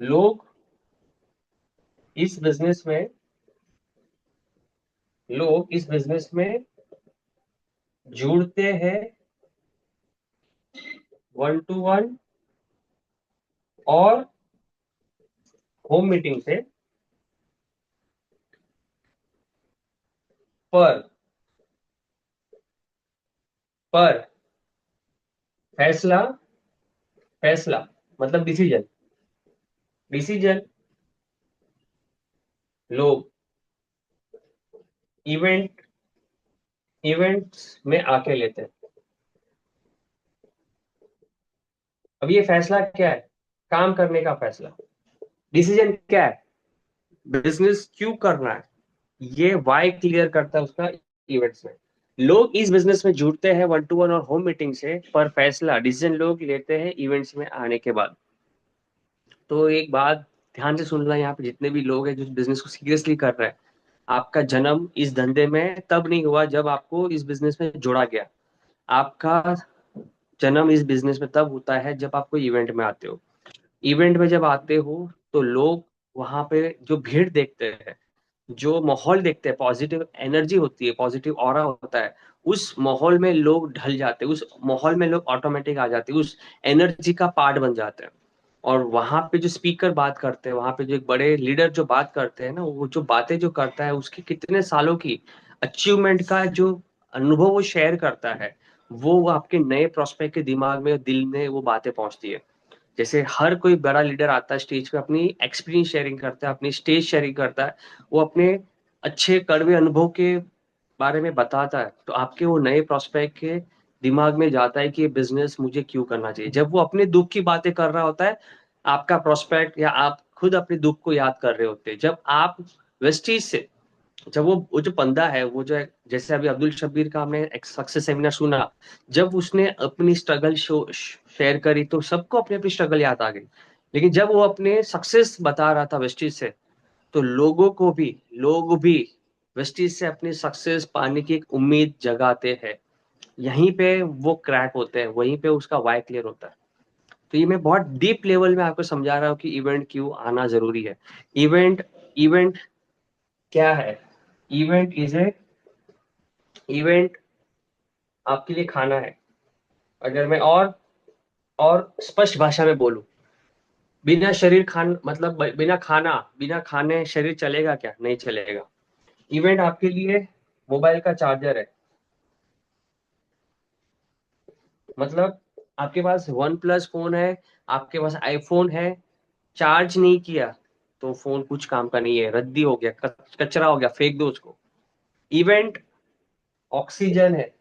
लोग इस बिजनेस में लोग इस बिजनेस में जुड़ते हैं 1-to-1 और होम मीटिंग से, पर पर फैसला फैसला मतलब डिसीजन डिसीजन लोग इवेंट इवेंट्स में आके लेते हैं। अब ये फैसला क्या है? काम करने का फैसला। डिसीजन क्या है? बिजनेस क्यों करना है, ये वाई क्लियर करता है उसका इवेंट्स में। लोग इस बिजनेस में जुड़ते हैं 1-to-1 और होम मीटिंग से, पर फैसला डिसीजन लोग लेते हैं इवेंट्स में आने के बाद। तो एक बात ध्यान से सुनना, यहाँ पे जितने भी लोग हैं जो बिजनेस को सीरियसली कर रहे हैं, आपका जन्म इस धंधे में तब नहीं हुआ जब आपको इस बिजनेस में जोड़ा गया। आपका जन्म इस बिजनेस में तब होता है जब आप कोई इवेंट में आते हो। इवेंट में जब आते हो तो लोग वहां पे जो भीड़ देखते हैं, जो माहौल देखते हैं, पॉजिटिव एनर्जी होती है, पॉजिटिव ऑरा होता है, उस माहौल में लोग ढल जाते हैं, उस माहौल में लोग ऑटोमेटिक आ जाते हैं, उस एनर्जी का पार्ट बन जाते हैं। और वहां पे जो स्पीकर बात करते हैं, वहां पे जो एक बड़े लीडर जो बात करते हैं ना, वो जो बातें जो करता है, उसकी कितने सालों की अचीवमेंट का जो अनुभव वो शेयर करता है, वो आपके नए प्रोस्पेक्ट के दिमाग में, दिल में वो बातें पहुंचती है। जैसे हर कोई बड़ा लीडर आता है स्टेज पे, अपनी एक्सपीरियंस शेयरिंग करता है, अपनी स्टेज शेयरिंग करता है, वो अपने अच्छे कड़वे अनुभव के बारे में बताता है, तो आपके वो नए प्रोस्पेक्ट के दिमाग में जाता है कि ये बिजनेस मुझे क्यों करना चाहिए। जब वो अपने दुख की बातें कर रहा होता है, आपका प्रोस्पेक्ट या आप खुद अपने दुख को याद कर रहे होते हैं। जब आप वेस्टीज से, जब वो जो बंदा है, वो जो है, जैसे अभी अब्दुल शब्बीर का हमने एक सक्सेस सेमिनार सुना, जब उसने अपनी स्ट्रगल शो शेयर करी तो सबको अपनी अपनी स्ट्रगल याद आ गई। लेकिन जब वो अपने सक्सेस बता रहा था वेस्टीज से, तो लोग भी वेस्टीज से अपनी सक्सेस पाने की एक उम्मीद जगाते हैं। यहीं पे वो क्रैक होते हैं, वहीं पे उसका वाई क्लियर होता है। तो ये मैं बहुत डीप लेवल में आपको समझा रहा हूँ कि इवेंट क्यों आना जरूरी है। इवेंट इवेंट क्या है? इवेंट इज ए इवेंट आपके लिए खाना है। अगर मैं और स्पष्ट भाषा में बोलूं, बिना शरीर खान मतलब बिना खाने शरीर चलेगा क्या? नहीं चलेगा। इवेंट आपके लिए मोबाइल का चार्जर है। मतलब आपके पास वन प्लस फोन है, आपके पास आईफोन है, चार्ज नहीं किया तो फोन कुछ काम का नहीं है, रद्दी हो गया, कचरा हो गया, फेंक दो उसको। इवेंट ऑक्सीजन है।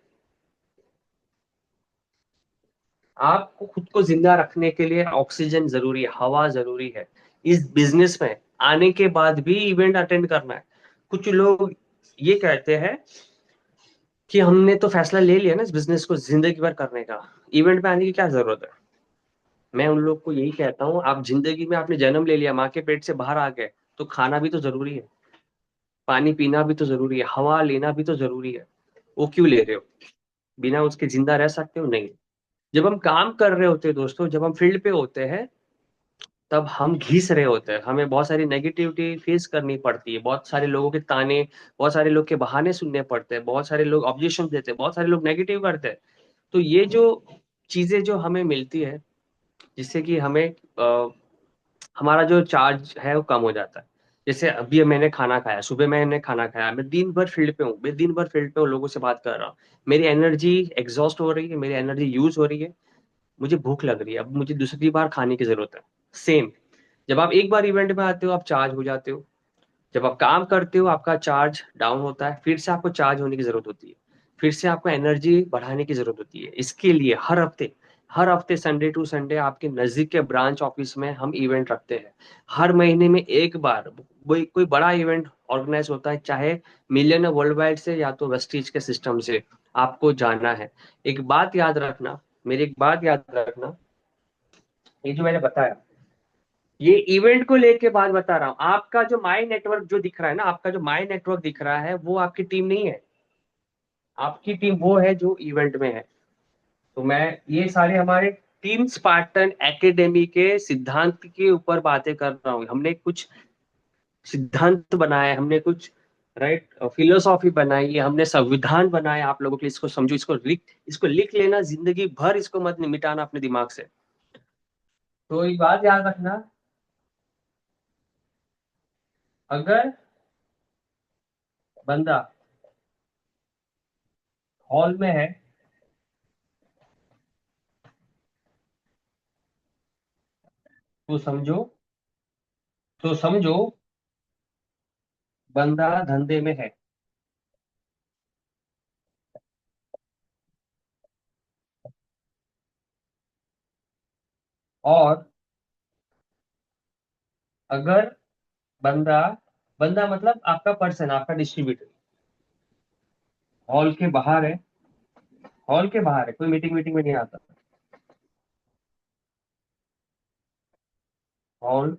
आपको खुद को जिंदा रखने के लिए ऑक्सीजन जरूरी है, हवा जरूरी है। इस बिजनेस में आने के बाद भी इवेंट अटेंड करना है। कुछ लोग ये कहते हैं कि हमने तो फैसला ले लिया ना इस बिजनेस को जिंदगी भर करने का, इवेंट में आने की क्या जरूरत है। मैं उन लोग को यही कहता हूँ, आप जिंदगी में आपने जन्म ले लिया, माँ के पेट से बाहर आ गए, तो खाना भी तो जरूरी है, पानी पीना भी तो जरूरी है, हवा लेना भी तो जरूरी है। वो क्यों ले रहे हो? बिना उसके जिंदा रह सकते हो? नहीं। जब हम काम कर रहे होते हैं दोस्तों, जब हम फील्ड पे होते हैं, तब हम घिस रहे होते हैं, हमें बहुत सारी नेगेटिविटी फेस करनी पड़ती है, बहुत सारे लोगों के ताने, बहुत सारे लोग के बहाने सुनने पड़ते हैं, बहुत सारे लोग ऑब्जेक्शन देते हैं, बहुत सारे लोग नेगेटिव करते हैं। तो ये जो चीजें जो हमें मिलती है, जिससे कि हमें हमारा जो चार्ज है वो कम हो जाता है। जैसे अभी मैंने खाना खाया, सुबह मैंने खाना खाया, मैं दिन भर फील्ड पे हूँ, मैं दिन भर फील्ड पे हूँ, लोगों से बात कर रहा हूँ, मेरी एनर्जी एग्जॉस्ट हो रही है, मेरी एनर्जी यूज हो रही है, मुझे भूख लग रही है, अब मुझे दूसरी बार खाने की जरूरत है। सेम, जब आप एक बार इवेंट में आते हो आप चार्ज हो जाते हो, जब आप काम करते हो आपका चार्ज डाउन होता है, फिर से आपको चार्ज होने की जरूरत होती है, फिर से आपको एनर्जी बढ़ाने की जरूरत होती है। इसके लिए हर हफ्ते संडे टू संडे आपके नजदीक के ब्रांच ऑफिस में हम इवेंट रखते हैं। हर महीने में एक बार कोई बड़ा इवेंट ऑर्गेनाइज होता है, चाहे मिलियन वर्ल्ड वाइड से या तो वेस्टीज के सिस्टम से, आपको जाना है। एक बात याद रखना, मेरी एक बात याद रखना, ये जो मैंने बताया, ये इवेंट को लेके बात बता रहा हूँ। आपका जो माई नेटवर्क जो दिख रहा है ना, आपका जो माई नेटवर्क दिख रहा है वो आपकी टीम नहीं है। आपकी टीम वो है जो इवेंट में है। तो मैं ये सारे हमारे टीम स्पार्टन एकेडमी के सिद्धांत के ऊपर बातें कर रहा हूँ। हमने कुछ सिद्धांत बनाए, हमने कुछ राइट फिलोसॉफी बनाई है, हमने संविधान बनाया आप लोगों के लिए। इसको समझो, इसको लिख लेना, जिंदगी भर इसको मत मिटाना अपने दिमाग से। तो एक बात याद रखना, अगर बंदा हॉल में है तो समझो बंदा धंधे में है। और अगर बंदा बंदा मतलब आपका पर्सन, आपका डिस्ट्रीब्यूटर हॉल के बाहर है, हॉल के बाहर है, कोई मीटिंग मीटिंग में नहीं आता, हॉल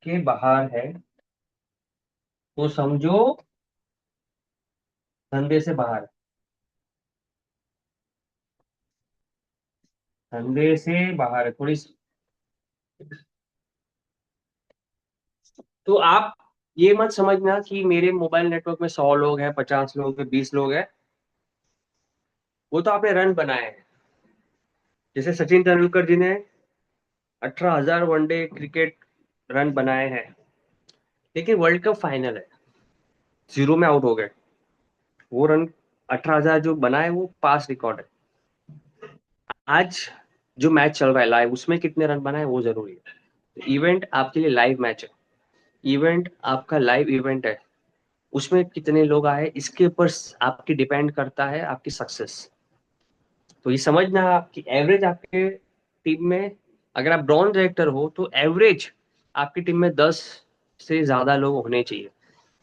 के बाहर है, तो समझो धंधे से बाहर है। धंधे से बाहर है थोड़ी तो आप ये मत समझना कि मेरे मोबाइल नेटवर्क में 100 लोग हैं, 50 लोग हैं, 20 लोग हैं। वो तो आपने रन बनाए हैं। जैसे सचिन तेंदुलकर जी ने 18,000 वनडे क्रिकेट रन बनाए हैं, लेकिन वर्ल्ड कप फाइनल है, जीरो में आउट हो गए। वो रन 18,000 जो बनाए वो पास रिकॉर्ड है। आज जो मैच चल रहा है लाइव, उसमें कितने रन बनाए वो जरूरी है। तो इवेंट आपके लिए लाइव मैच है, इवेंट आपका लाइव इवेंट है, उसमें कितने लोग आए इसके ऊपर आपकी डिपेंड करता है आपकी सक्सेस। तो ये समझना कि एवरेज आपके टीम में, अगर आप ब्रॉन्ज डायरेक्टर हो तो एवरेज आपकी टीम में 10 से ज्यादा लोग होने चाहिए।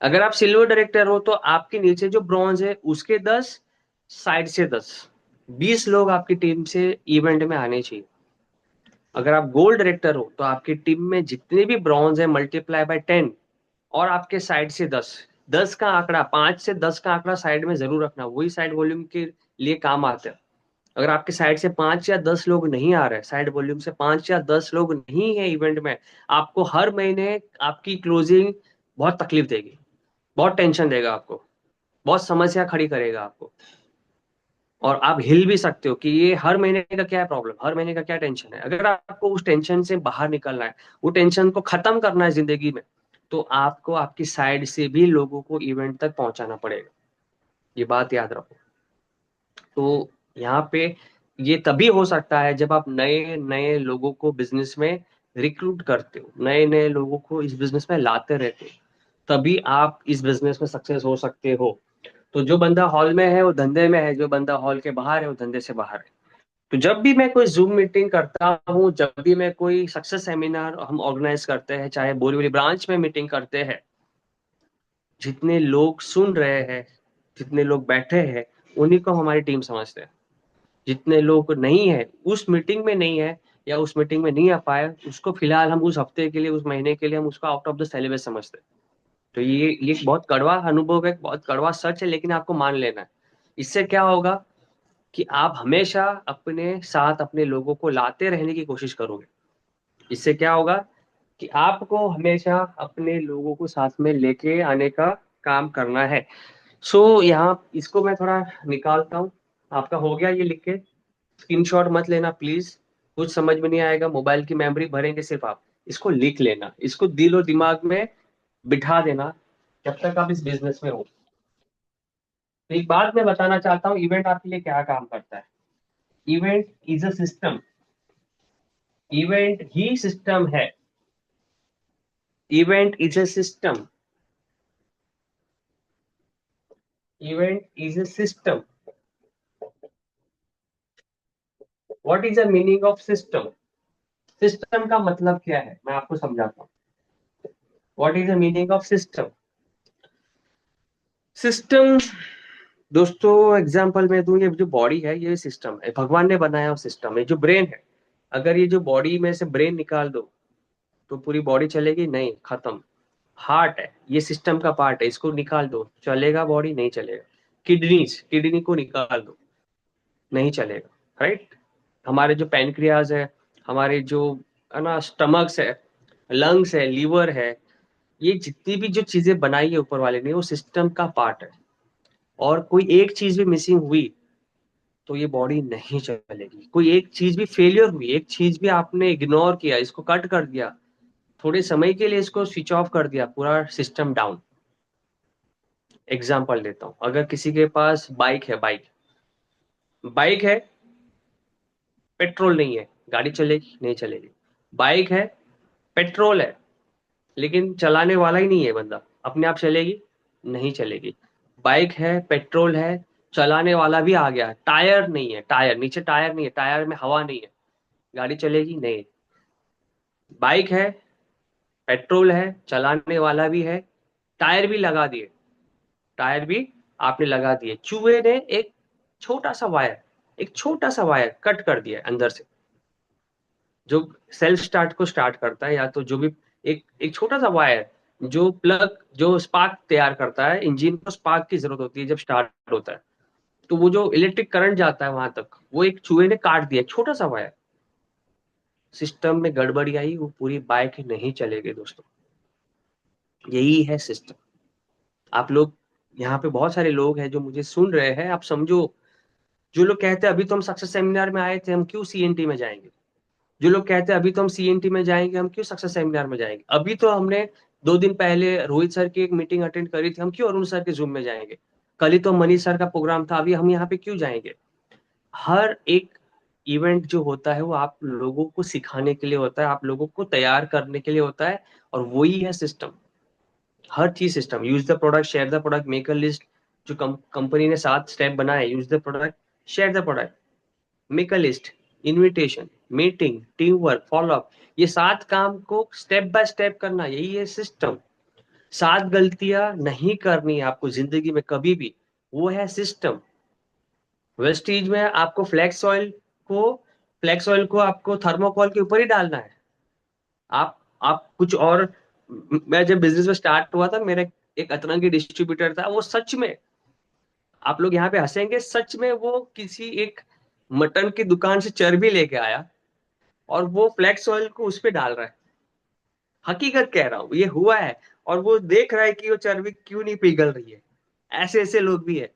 अगर आप सिल्वर डायरेक्टर हो तो आपके नीचे जो ब्रॉन्ज है उसके 10, साइड से 10, 20 लोग आपकी टीम से इवेंट में आने चाहिए। अगर आप गोल्ड डायरेक्टर हो तो आपकी टीम में जितने भी ब्रॉन्ज है मल्टीप्लाई बाय 10, और आपके साइड से 10, 10 का आंकड़ा, 5 से 10 का आंकड़ा साइड में जरूर रखना, वही साइड वॉल्यूम के लिए काम आता है। अगर आपके साइड से 5 या 10 लोग नहीं आ रहे, साइड वॉल्यूम से 5 या 10 लोग नहीं है इवेंट में, आपको हर महीने आपकी क्लोजिंग बहुत तकलीफ देगी, बहुत टेंशन देगा आपको, बहुत समस्या खड़ी करेगा आपको। और आप हिल भी सकते हो कि ये हर महीने का क्या प्रॉब्लम, हर महीने का क्या टेंशन है। अगर आपको उस टेंशन से बाहर निकलना है, वो टेंशन को खत्म करना है जिंदगी में, तो आपको आपकी साइड से भी लोगों को इवेंट तक पहुंचाना पड़ेगा। ये बात याद रखो। तो यहाँ पे ये तभी हो सकता है जब आप नए नए लोगों को बिजनेस में रिक्रूट करते हो, नए नए लोगों को इस बिजनेस में लाते रहते हो, तभी आप इस बिजनेस में सक्सेस हो सकते हो। तो जो बंदा हॉल में है वो धंधे में है, जो बंदा हॉल के बाहर है वो धंधे से बाहर है। तो जब भी मैं कोई जूम मीटिंग करता हूँ, जब भी मैं कोई सक्सेस सेमिनार हम ऑर्गेनाइज करते हैं, चाहे बोरीवली ब्रांच में मीटिंग करते हैं, जितने लोग सुन रहे हैं, जितने लोग बैठे हैं, उन्हीं को हमारी टीम समझते हैं। जितने लोग नहीं है, उस मीटिंग में नहीं है या उस मीटिंग में नहीं आ पाए, उसको फिलहाल हम उस हफ्ते के लिए, उस महीने के लिए हम उसको आउट ऑफ द सिलेबस समझते हैं। तो ये एक बहुत कड़वा अनुभव है, बहुत कड़वा सच है, लेकिन आपको मान लेना है। इससे क्या होगा कि आप हमेशा अपने साथ अपने लोगों को लाते रहने की कोशिश करोगे। इससे क्या होगा कि आपको हमेशा अपने लोगों को साथ में लेके आने का काम करना है। यहाँ इसको मैं थोड़ा निकालता हूँ। आपका हो गया ये लिख के? स्क्रीनशॉट मत लेना प्लीज। कुछ समझ में नहीं आएगा, मोबाइल की मेमोरी भरेंगे सिर्फ आप। इसको लिख लेना, इसको दिल और दिमाग में बिठा देना जब तक आप इस बिजनेस में हो। तो एक बात मैं बताना चाहता हूँ, इवेंट आपके लिए क्या काम करता है। Event is a system. Event ही सिस्टम है। Event is a system. Event is a system. What is the meaning of system? System का मतलब क्या है, मैं आपको समझाता हूँ। What is the meaning of system? System, दोस्तों एग्जाम्पल में दूं, ये जो बॉडी है ये सिस्टम है, भगवान ने बनाया हुआ सिस्टम है। जो ब्रेन है, अगर ये जो बॉडी में से ब्रेन निकाल दो तो पूरी बॉडी चलेगी? नहीं, खत्म। हार्ट है, ये सिस्टम का पार्ट है, इसको निकाल दो चलेगा बॉडी? नहीं चलेगा। किडनीज, किडनी को निकाल दो, नहीं चलेगा। राइट? हमारे जो पैनक्रियाज है, हमारे जो है ना स्टमक्स है, लंग्स है, लीवर है, ये जितनी भी जो चीजें बनाई है ऊपर वाले ने, वो सिस्टम का पार्ट है। और कोई एक चीज भी मिसिंग हुई तो ये बॉडी नहीं चलेगी। कोई एक चीज भी फेलियर हुई, एक चीज भी आपने इग्नोर किया, इसको कट कर दिया, थोड़े समय के लिए इसको स्विच ऑफ कर दिया, पूरा सिस्टम डाउन। एग्जाम्पल देता हूँ, अगर किसी के पास बाइक है, बाइक बाइक है, पेट्रोल नहीं है, गाड़ी चलेगी? नहीं चलेगी। बाइक है, पेट्रोल है, लेकिन चलाने वाला ही नहीं है बंदा, अपने आप चलेगी? नहीं चलेगी। बाइक है, पेट्रोल है, चलाने वाला भी आ गया, टायर नहीं है, टायर नीचे, टायर नहीं है, टायर में हवा नहीं है, गाड़ी चलेगी? नहीं। बाइक है, पेट्रोल है, चलाने वाला भी है, टायर भी लगा दिए, टायर भी आपने लगा दिए, चूहे ने एक छोटा सा वायर, एक छोटा सा वायर कट कर दिया है अंदर से, जो सेल्फ स्टार्ट को स्टार्ट करता है, या तो जो भी एक एक छोटा सा वायर जो प्लग, जो स्पार्क तैयार करता है। इंजन को स्पार्क की जरूरत होती है जब स्टार्ट होता है, तो वो जो इलेक्ट्रिक करंट जाता है वहां तक, वो एक चूहे ने काट दिया, छोटा सा वायर। सिस्टम में गड़बड़ी आई, वो पूरी बाइक नहीं चलेगी दोस्तों। यही है सिस्टम। आप लोग, यहाँ पे बहुत सारे लोग हैं जो मुझे सुन रहे हैं, आप समझो। जो लोग कहते हैं अभी तो हम सक्सेस सेमिनार में आए थे, हम क्यों सीएनटी में जाएंगे? जो लोग कहते हैं अभी तो हम सीएनटी में जाएंगे, हम क्यों सक्सेस सेमिनार में जाएंगे? अभी तो हमने 2 दिन पहले रोहित सर की एक मीटिंग अटेंड करी थी, हम क्यों अरुण सर के जूम में जाएंगे? कल ही तो मनीष सर का प्रोग्राम था, अभी हम यहाँ पे क्यों जाएंगे? हर एक इवेंट जो होता है वो आप लोगों को सिखाने के लिए होता है, आप लोगों को तैयार करने के लिए होता है, और वही है सिस्टम। हर चीज system. Use the product, share the product, make a list. जो कंपनी ने 7 स्टेप बनाए, use the product, share the product, make a list, invitation, meeting, team work, follow up, ये 7 काम को स्टेप बाय स्टेप करना, यही है सिस्टम। 7 गलतियां नहीं करनी है आपको जिंदगी में कभी भी, वो है सिस्टम। वेस्टीज में आपको को फ्लेक्स ऑयल को आपको थर्मोकॉल के ऊपर ही डालना है। आप कुछ और। मैं जब बिजनेस में स्टार्ट हुआ था, मेरा एक अतरंगी डिस्ट्रीब्यूटर था, वो सच में, आप लोग यहाँ पे हंसेंगे, सच में वो किसी एक मटन की दुकान से चर्बी लेके आया और वो फ्लेक्स ऑयल को उस पे डाल रहा है। हकीकत कह रहा हूँ, ये हुआ है। और वो देख रहा है कि वो चर्बी क्यों नहीं पिघल रही है। ऐसे ऐसे लोग भी है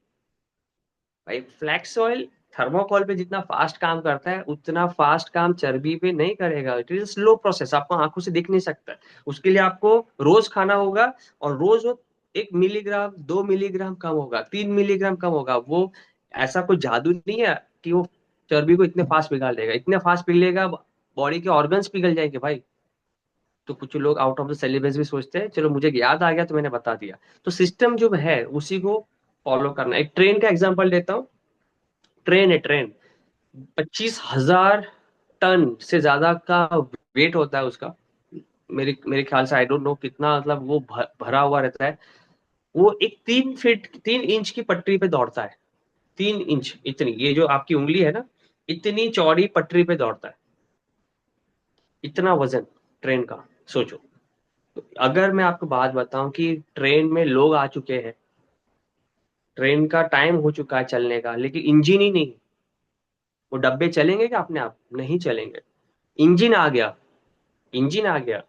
भाई। फ्लैक्स ऑयल थर्मोकॉल पे जितना फास्ट काम करता है, उतना फास्ट काम चर्बी पे नहीं करेगा। इट इज स्लो प्रोसेस, आपको आंखों से दिख नहीं सकता। उसके लिए आपको रोज खाना होगा, और रोज वो 1 मिलीग्राम, 2 मिलीग्राम कम होगा, 3 मिलीग्राम कम होगा। वो ऐसा कोई जादू नहीं है कि वो चर्बी को इतने फास्ट पिघाल देगा, इतने फास्ट पिघलेगा बॉडी के ऑर्गन्स पिघल जाएंगे भाई। तो कुछ लोग आउट ऑफ द सिलेबस भी सोचते हैं, चलो मुझे याद आ गया तो मैंने बता दिया। तो सिस्टम जो है उसी को फॉलो करना। एक ट्रेन का एग्जांपल देता हूँ। ट्रेन है, ट्रेन। 25,000 टन से ज्यादा का वेट होता है उसका। मेरे ख्याल से, आई डोंट नो कितना, मतलब वो भरा हुआ रहता है। वो एक 3 फीट 3 इंच की पटरी पे दौड़ता है। 3 इंच, इतनी, ये जो आपकी उंगली है ना, इतनी चौड़ी पटरी पे दौड़ता है। इतना वजन ट्रेन का, सोचो। तो अगर मैं आपको बात बताऊं कि ट्रेन में लोग आ चुके हैं, ट्रेन का टाइम हो चुका है चलने का, लेकिन इंजन ही नहीं। वो डब्बे चलेंगे क्या अपने आप? नहीं चलेंगे। इंजन आ गया, इंजन आ गया,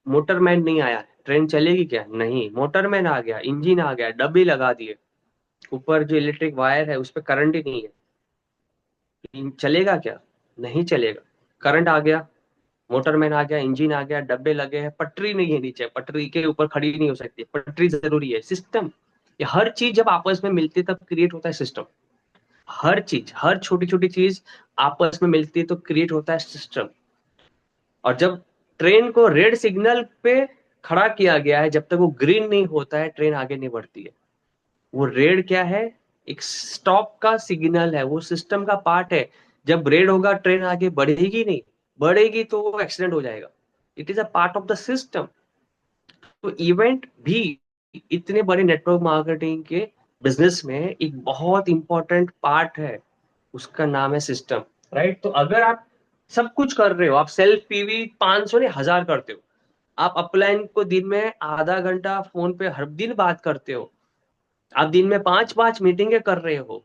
मोटरमैन नहीं आया, ट्रेन चलेगी क्या? नहीं। मोटरमैन आ गया, इंजन आ गया, डब्बे लगा दिए, ऊपर जो इलेक्ट्रिक वायर है उस पर करंट ही नहीं है, चलेगा क्या? नहीं चलेगा। करंट आ गया, मोटरमैन आ गया, इंजन आ गया, डब्बे लगे हैं, पटरी नहीं है नीचे, पटरी के ऊपर खड़ी नहीं हो सकती, पटरी जरूरी है। सिस्टम, ये हर चीज जब आपस में मिलती है तब क्रिएट होता है सिस्टम। हर चीज, हर छोटी छोटी चीज आपस में मिलती है तो क्रिएट होता है सिस्टम। और जब ट्रेन को रेड सिग्नल पे खड़ा किया गया है, जब तक वो ग्रीन नहीं होता है ट्रेन आगे नहीं बढ़ती है। वो रेड क्या है? एक स्टॉप का सिग्नल है, वो सिस्टम का पार्ट है। जब रेड होगा ट्रेन आगे बढ़ेगी नहीं, बढ़ेगी तो वो एक्सीडेंट हो जाएगा। It is a part of the system. तो इवेंट भी इतने बड़े नेटवर्क मार्केटिंग के बिजनेस में एक बहुत इंपॉर्टेंट पार्ट है, उसका नाम है सिस्टम। राइट? तो अगर आप सब कुछ कर रहे हो, आप सेल्फ पीवी 500 नहीं 1000 करते हो, आप अपलाइन को दिन में आधा घंटा फोन पे हर दिन बात करते हो, आप दिन में 5-5 मीटिंगें कर रहे हो,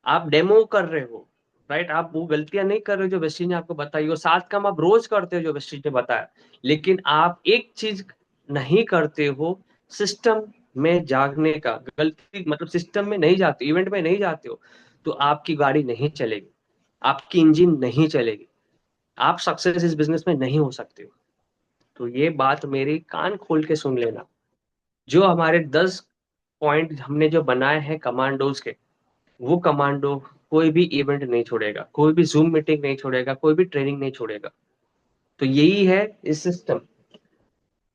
आप डेमो कर रहे हो, राइट? आप वो गलतियां नहीं कर रहे हो जो वेस्टीज ने आपको बताई, वो 7 काम आप रोज करते हो जो वेस्टीज ने बताया। लेकिन आप एक चीज नहीं करते हो, सिस्टम में जागने का। गलती मतलब सिस्टम में नहीं जाते, इवेंट में नहीं जाते हो, तो आपकी गाड़ी नहीं चलेगी, आपकी इंजन नहीं चलेगी, आप सक्सेस इस बिजनेस में नहीं हो सकते हो। तो ये बात मेरी कान खोल के सुन लेना। जो हमारे 10 पॉइंट हमने जो बनाए हैं कमांडोज के, वो कमांडो कोई भी इवेंट नहीं छोड़ेगा, कोई भी जूम मीटिंग नहीं छोड़ेगा, कोई भी ट्रेनिंग नहीं छोड़ेगा। तो यही है इस सिस्टम।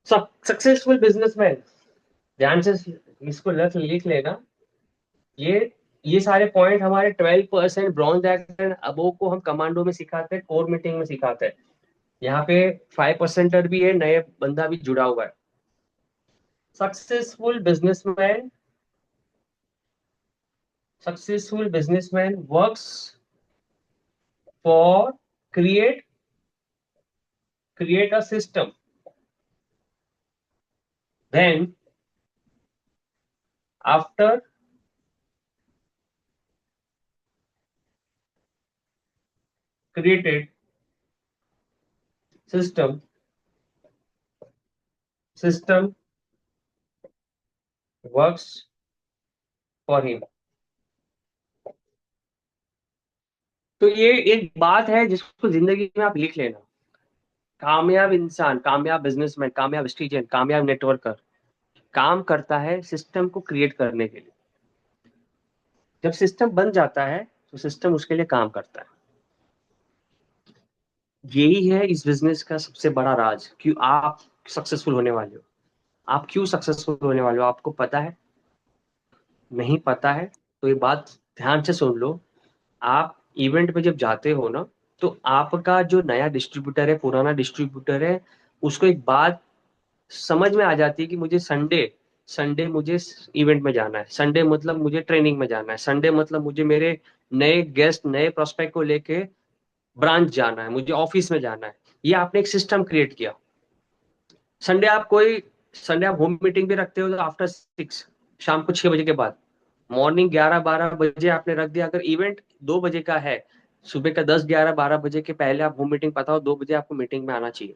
सक्सेसफुल बिजनेसमैन, ध्यान से इसको लिख लेना। ये ये सारे पॉइंट हमारे 12% ब्रॉन्ज एक्टर अबो को हम कमांडो में सिखाते हैं, कोर मीटिंग में सिखाते हैं। यहाँ पे 5%er भी है, नए बंदा भी जुड़ा हुआ है। Successful businessman, successful businessman works for, create create a system, then after created system, system works for him। तो ये एक बात है जिसको जिंदगी में आप लिख लेना। कामयाब इंसान, कामयाब बिजनेसमैन, कामयाब स्टूडेंट, कामयाब नेटवर्कर काम करता है सिस्टम को क्रिएट करने के लिए। जब सिस्टम बन जाता है तो सिस्टम उसके लिए काम करता है। यही है इस बिजनेस का सबसे बड़ा राज, क्यों आप सक्सेसफुल होने वाले हो। आप क्यों सक्सेसफुल होने वाले हो आपको पता है? नहीं पता है तो ये बात ध्यान से सुन लो। आप इवेंट पे जब जाते हो ना, तो आपका जो नया डिस्ट्रीब्यूटर है, पुराना डिस्ट्रीब्यूटर है, उसको एक बात समझ में आ जाती है कि मुझे संडे, संडे मुझे इवेंट में जाना है, संडे मतलब मुझे ट्रेनिंग में जाना है, संडे मतलब मुझे मेरे नए गेस्ट, नए प्रोस्पेक्ट को लेके ब्रांच जाना है, मुझे ऑफिस में जाना है। ये आपने एक सिस्टम क्रिएट किया। संडे आप कोई, संडे आप होम मीटिंग भी रखते हो तो आफ्टर 6, शाम को 6 बजे के बाद। मॉर्निंग 11-12 बजे आपने रख दिया। अगर इवेंट 2 बजे का है, सुबह का 10-11-12 बजे के पहले आप होम मीटिंग, पता हो 2 बजे आपको मीटिंग में आना चाहिए।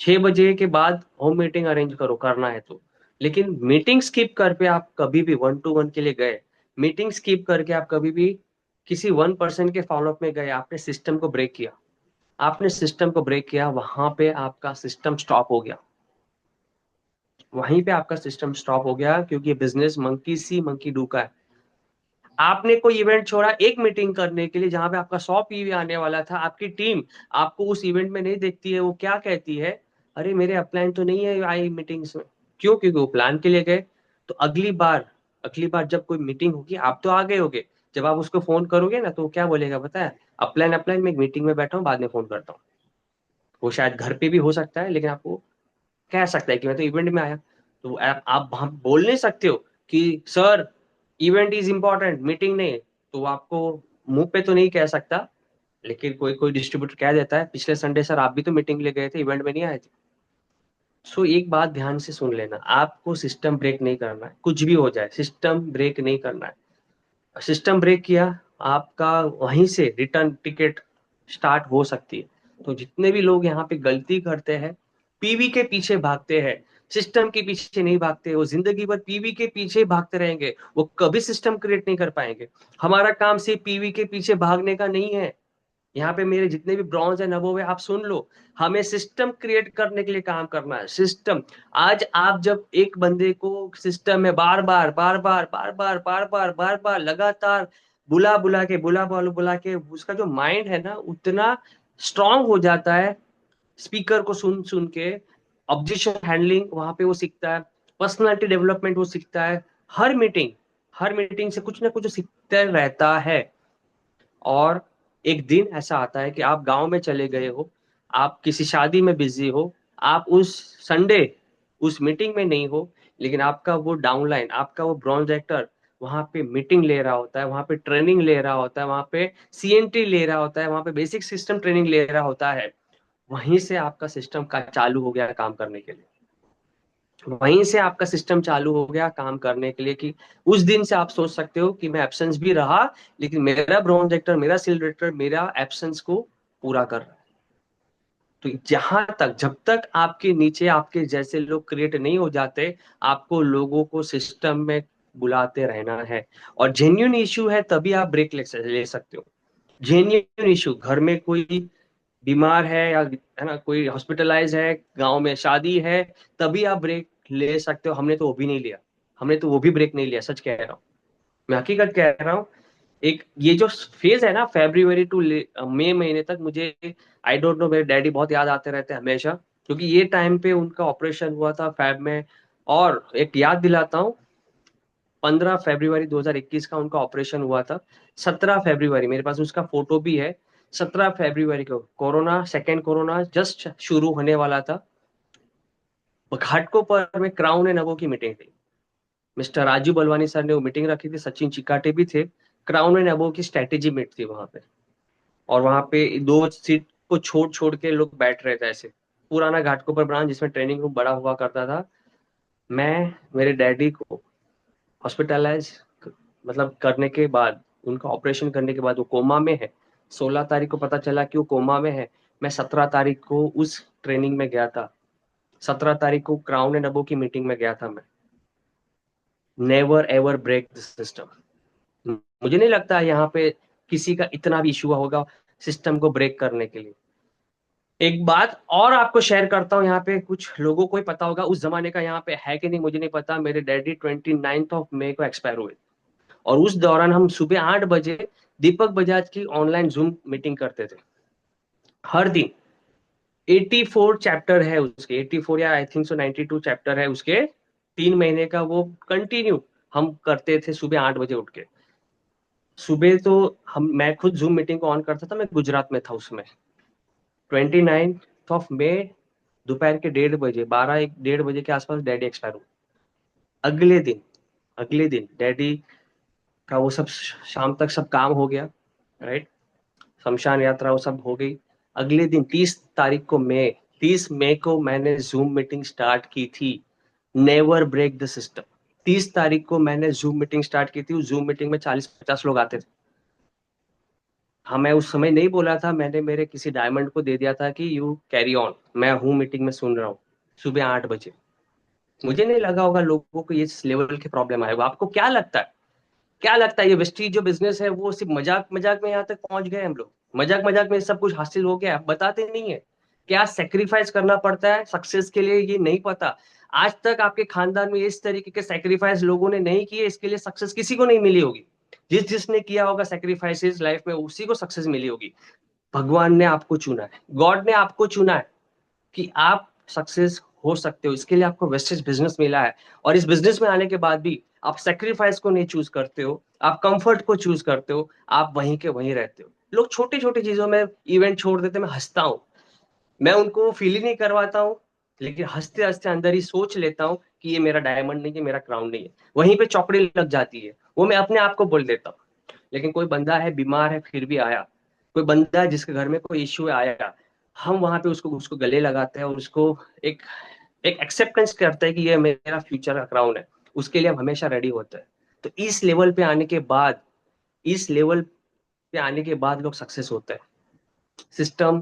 6 बजे के बाद होम मीटिंग अरेंज करो, करना है तो। लेकिन मीटिंग स्किप करके आप कभी भी 1-to-1 के लिए गए, मीटिंग स्किप करके आप कभी भी किसी 1 पर्सन के फॉलोअप में गए, आपने सिस्टम को ब्रेक किया। आपने सिस्टम को ब्रेक किया, वहां पे आपका सिस्टम स्टॉप हो गया। वहीं पे आपका सिस्टम स्टॉप हो गया, क्योंकि business monkey C monkey do का है। आपने कोई इवेंट छोड़ा एक मीटिंग करने के लिए, जहां पे आपका 100 पीवी आने वाला था, आपकी टीम आपको उस इवेंट में नहीं देखती है। वो क्या कहती है? अरे मेरे अपलाइन तो नहीं है आई मीटिंग्स में। क्यों? क्योंकि वो प्लान के लिए गए। तो अगली बार जब कोई मीटिंग होगी, आप तो आ गए होगे, जब आप उसको फोन करोगे ना तो वो क्या बोलेगा पता है, अपलाइन अपलाइन, मैं एक मीटिंग में बैठा हूँ, बाद में फोन करता हूँ। वो शायद घर पे भी हो सकता है, लेकिन आपको कह सकता है कि मैं तो इवेंट में आया। तो आप वहां बोल नहीं सकते हो कि sir event is important, meeting नहीं। तो वो आपको मुंह पे तो नहीं कह सकता, लेकिन कोई कोई डिस्ट्रीब्यूटर कह देता है पिछले संडे सर आप भी तो मीटिंग ले गए थे, इवेंट में नहीं आए थे। सो एक बात ध्यान से सुन लेना, आपको सिस्टम ब्रेक नहीं करना है, कुछ भी हो जाए सिस्टम ब्रेक नहीं करना है। सिस्टम ब्रेक किया, आपका वहीं से रिटर्न टिकट स्टार्ट हो सकती है। तो जितने भी लोग यहाँ पे गलती करते हैं, पीवी के पीछे भागते हैं, सिस्टम के पीछे नहीं भागते, वो जिंदगी भर पीवी के पीछे भागते रहेंगे, वो कभी सिस्टम क्रिएट नहीं कर पाएंगे। हमारा काम सिर्फ पीवी के पीछे भागने का नहीं है। यहाँ पे मेरे जितने भी ब्रॉन्ज है नवो है, आप सुन लो, हमें सिस्टम क्रिएट करने के लिए काम करना है। सिस्टम, आज आप जब एक बंदे को सिस्टम में बार बार बार बार बार बार बार बार बार बार लगातार बुला बुला के उसका जो माइंड है ना उतना स्ट्रांग हो जाता है, स्पीकर को सुन सुन के, ऑब्जेक्शन हैंडलिंग वहां पे वो सीखता है, पर्सनालिटी डेवलपमेंट वो सीखता है। हर मीटिंग से कुछ ना कुछ सीखता रहता है। और एक दिन ऐसा आता है कि आप गांव में चले गए हो, आप किसी शादी में बिजी हो, आप उस संडे उस मीटिंग में नहीं हो, लेकिन आपका वो डाउनलाइन, आपका वो ब्रॉन्ज एक्टर वहां पे मीटिंग ले रहा होता है, वहां पे ट्रेनिंग ले रहा होता है, वहां पे सीएनटी ले रहा होता है, वहां पे बेसिक सिस्टम ट्रेनिंग ले रहा होता है। वहीं से आपका सिस्टम का चालू हो गया काम करने के लिए। वहीं से आपका सिस्टम चालू हो गया काम करने के लिए, कि उस दिन से आप सोच सकते हो कि मैं एब्सेंस भी रहा, लेकिन मेरा ब्रॉन्ज एक्टर, मेरा सिल्वर डायरेक्टर मेरा एब्सेंस को पूरा कर रहा है। तो जहां तक, जब तक आपके नीचे आपके जैसे लोग क्रिएट नहीं हो जाते, आपको लोगों को सिस्टम में बुलाते रहना है। और जेन्यून इशू है तभी आप ब्रेक ले सकते हो। जेन्यून इशू, घर में कोई बीमार है या है ना, कोई हॉस्पिटलाइज है, गांव में शादी है, तभी आप ब्रेक ले सकते हो। हमने तो वो भी नहीं लिया, हमने तो वो भी ब्रेक नहीं लिया, सच कह रहा हूँ, मैं हकीकत कह रहा हूँ। एक ये जो फेज है ना, फरवरी टू मई महीने तक, मुझे आई डोंट नो, मेरे डैडी बहुत याद आते रहते हैं हमेशा, क्योंकि ये टाइम पे उनका ऑपरेशन हुआ था फैब में। और एक याद दिलाता हूँ, 15 फरवरी 2021 का उनका ऑपरेशन हुआ था। 17 फरवरी, मेरे पास उसका फोटो भी है, 17 फरवरी को कोरोना, सेकेंड कोरोना जस्ट शुरू होने वाला था। घाटकोपर में क्राउन एंड अबो की मीटिंग थी, मिस्टर राजू बलवानी सर ने वो मीटिंग रखी थी, सचिन चिकाटे भी थे। क्राउन एंड अबो की स्ट्रेटेजी मीट थी वहां पे। और वहां पे 2 सीट को छोड़ छोड़ के लोग बैठ रहे थे ऐसे। पुराना घाटकोपर ब्रांच जिसमें ट्रेनिंग रूम बड़ा हुआ करता था। मैं, मेरे डैडी को हॉस्पिटलाइज मतलब करने के बाद, उनका ऑपरेशन करने के बाद वो कोमा में है। 16 तारीख को पता चला कि वो कोमा में है। मैं 17 तारीख को उस ट्रेनिंग में गया था। 17 तारीख को क्राउन एंड अबो की मीटिंग में गया था मैं। Never ever break the system. मुझे नहीं लगता यहाँ पे किसी का इतना भी इशू होगा सिस्टम को ब्रेक करने के लिए। एक बात और आपको शेयर करता हूँ, यहाँ पे कुछ लोगों को ही पता होगा, उस जमाने का यहाँ पे है कि नहीं मुझे नहीं पता। मेरे डैडी 29 मई को एक्सपायर हुए, और उस दौरान हम सुबह 8 बजे दीपक बजाज की ऑनलाइन जूम मीटिंग करते थे हर दिन। 84 चैप्टर है उसके, 84 या आई थिंक सो 92 चैप्टर है उसके। 3 महीने का वो कंटिन्यू हम करते थे, सुबह 8 बजे उठ के। सुबह तो मैं खुद जूम मीटिंग को ऑन करता था, मैं गुजरात में था उसमें। 29 मई दोपहर के 1:30 बजे, 1:30 के आसपास डैडी एक्सपायर हुआ। अगले दिन, अगले दिन डैडी का वो सब शाम तक सब काम हो गया, राइट, शमशान यात्रा वो सब हो गई। अगले दिन 30 मई को मैंने जूम मीटिंग स्टार्ट की थी। Never break the system. 30 तारीख को मैंने जूम मीटिंग स्टार्ट की थी। उस जूम मीटिंग में 40-50 लोग आते थे। हाँ, मैं उस समय नहीं बोला था, मैंने मेरे किसी डायमंड को दे दिया था कि यू कैरी ऑन, मैं हूँ मीटिंग में सुन रहा हूँ। सुबह 8 बजे। मुझे नहीं लगा होगा लोगों को ये लेवल के प्रॉब्लम आएगा। आपको क्या लगता है, क्या लगता है ये वेस्टीज जो बिजनेस है वो सिर्फ मजाक मजाक में यहाँ तक पहुंच गए हम लोग? मजाक मजाक में सब कुछ हासिल हो गया, बताते नहीं है क्या सेक्रीफाइस करना पड़ता है सक्सेस के लिए, ये नहीं पता। आज तक आपके खानदान में इस तरीके के सेक्रीफाइस लोगों ने नहीं किए, इसके लिए सक्सेस किसी को नहीं मिली होगी। जिसने किया होगा सेक्रीफाइसेस लाइफ में, उसी को सक्सेस मिली होगी। भगवान ने आपको चुना है, गॉड ने आपको चुना है कि आप सक्सेस हो सकते हो, इसके लिए आपको वेस्टेज बिजनेस मिला है। और इस बिजनेस में आने के बाद भी आप सेक्रीफाइस को नहीं चूज करते हो, आप कंफर्ट को चूज करते हो, आप वहीं के वहीं रहते हो। लोग छोटी छोटी चीजों में इवेंट छोड़ देते, मैं हंसता हूँ, मैं उनको फील ही नहीं करवाता हूँ, लेकिन हंसते हंसते अंदर ही सोच लेता हूँ कि ये मेरा डायमंड नहीं है, मेरा क्राउन नहीं है, वहीं पे चौकड़ी लग जाती है, वो मैं अपने आप को बोल देता हूँ। लेकिन कोई बंदा है बीमार है फिर भी आया, कोई बंदा है जिसके घर में कोई इश्यू है आया, हम वहां पे उसको उसको गले लगाते हैं और उसको एक एक एक्सेप्टेंस करते हैं कि ये मेरा फ्यूचर का क्राउन है, उसके लिए हम हमेशा रेडी होते हैं। तो इस लेवल पे आने के बाद, इस लेवल पे आने के बाद लोग सक्सेस होते हैं। सिस्टम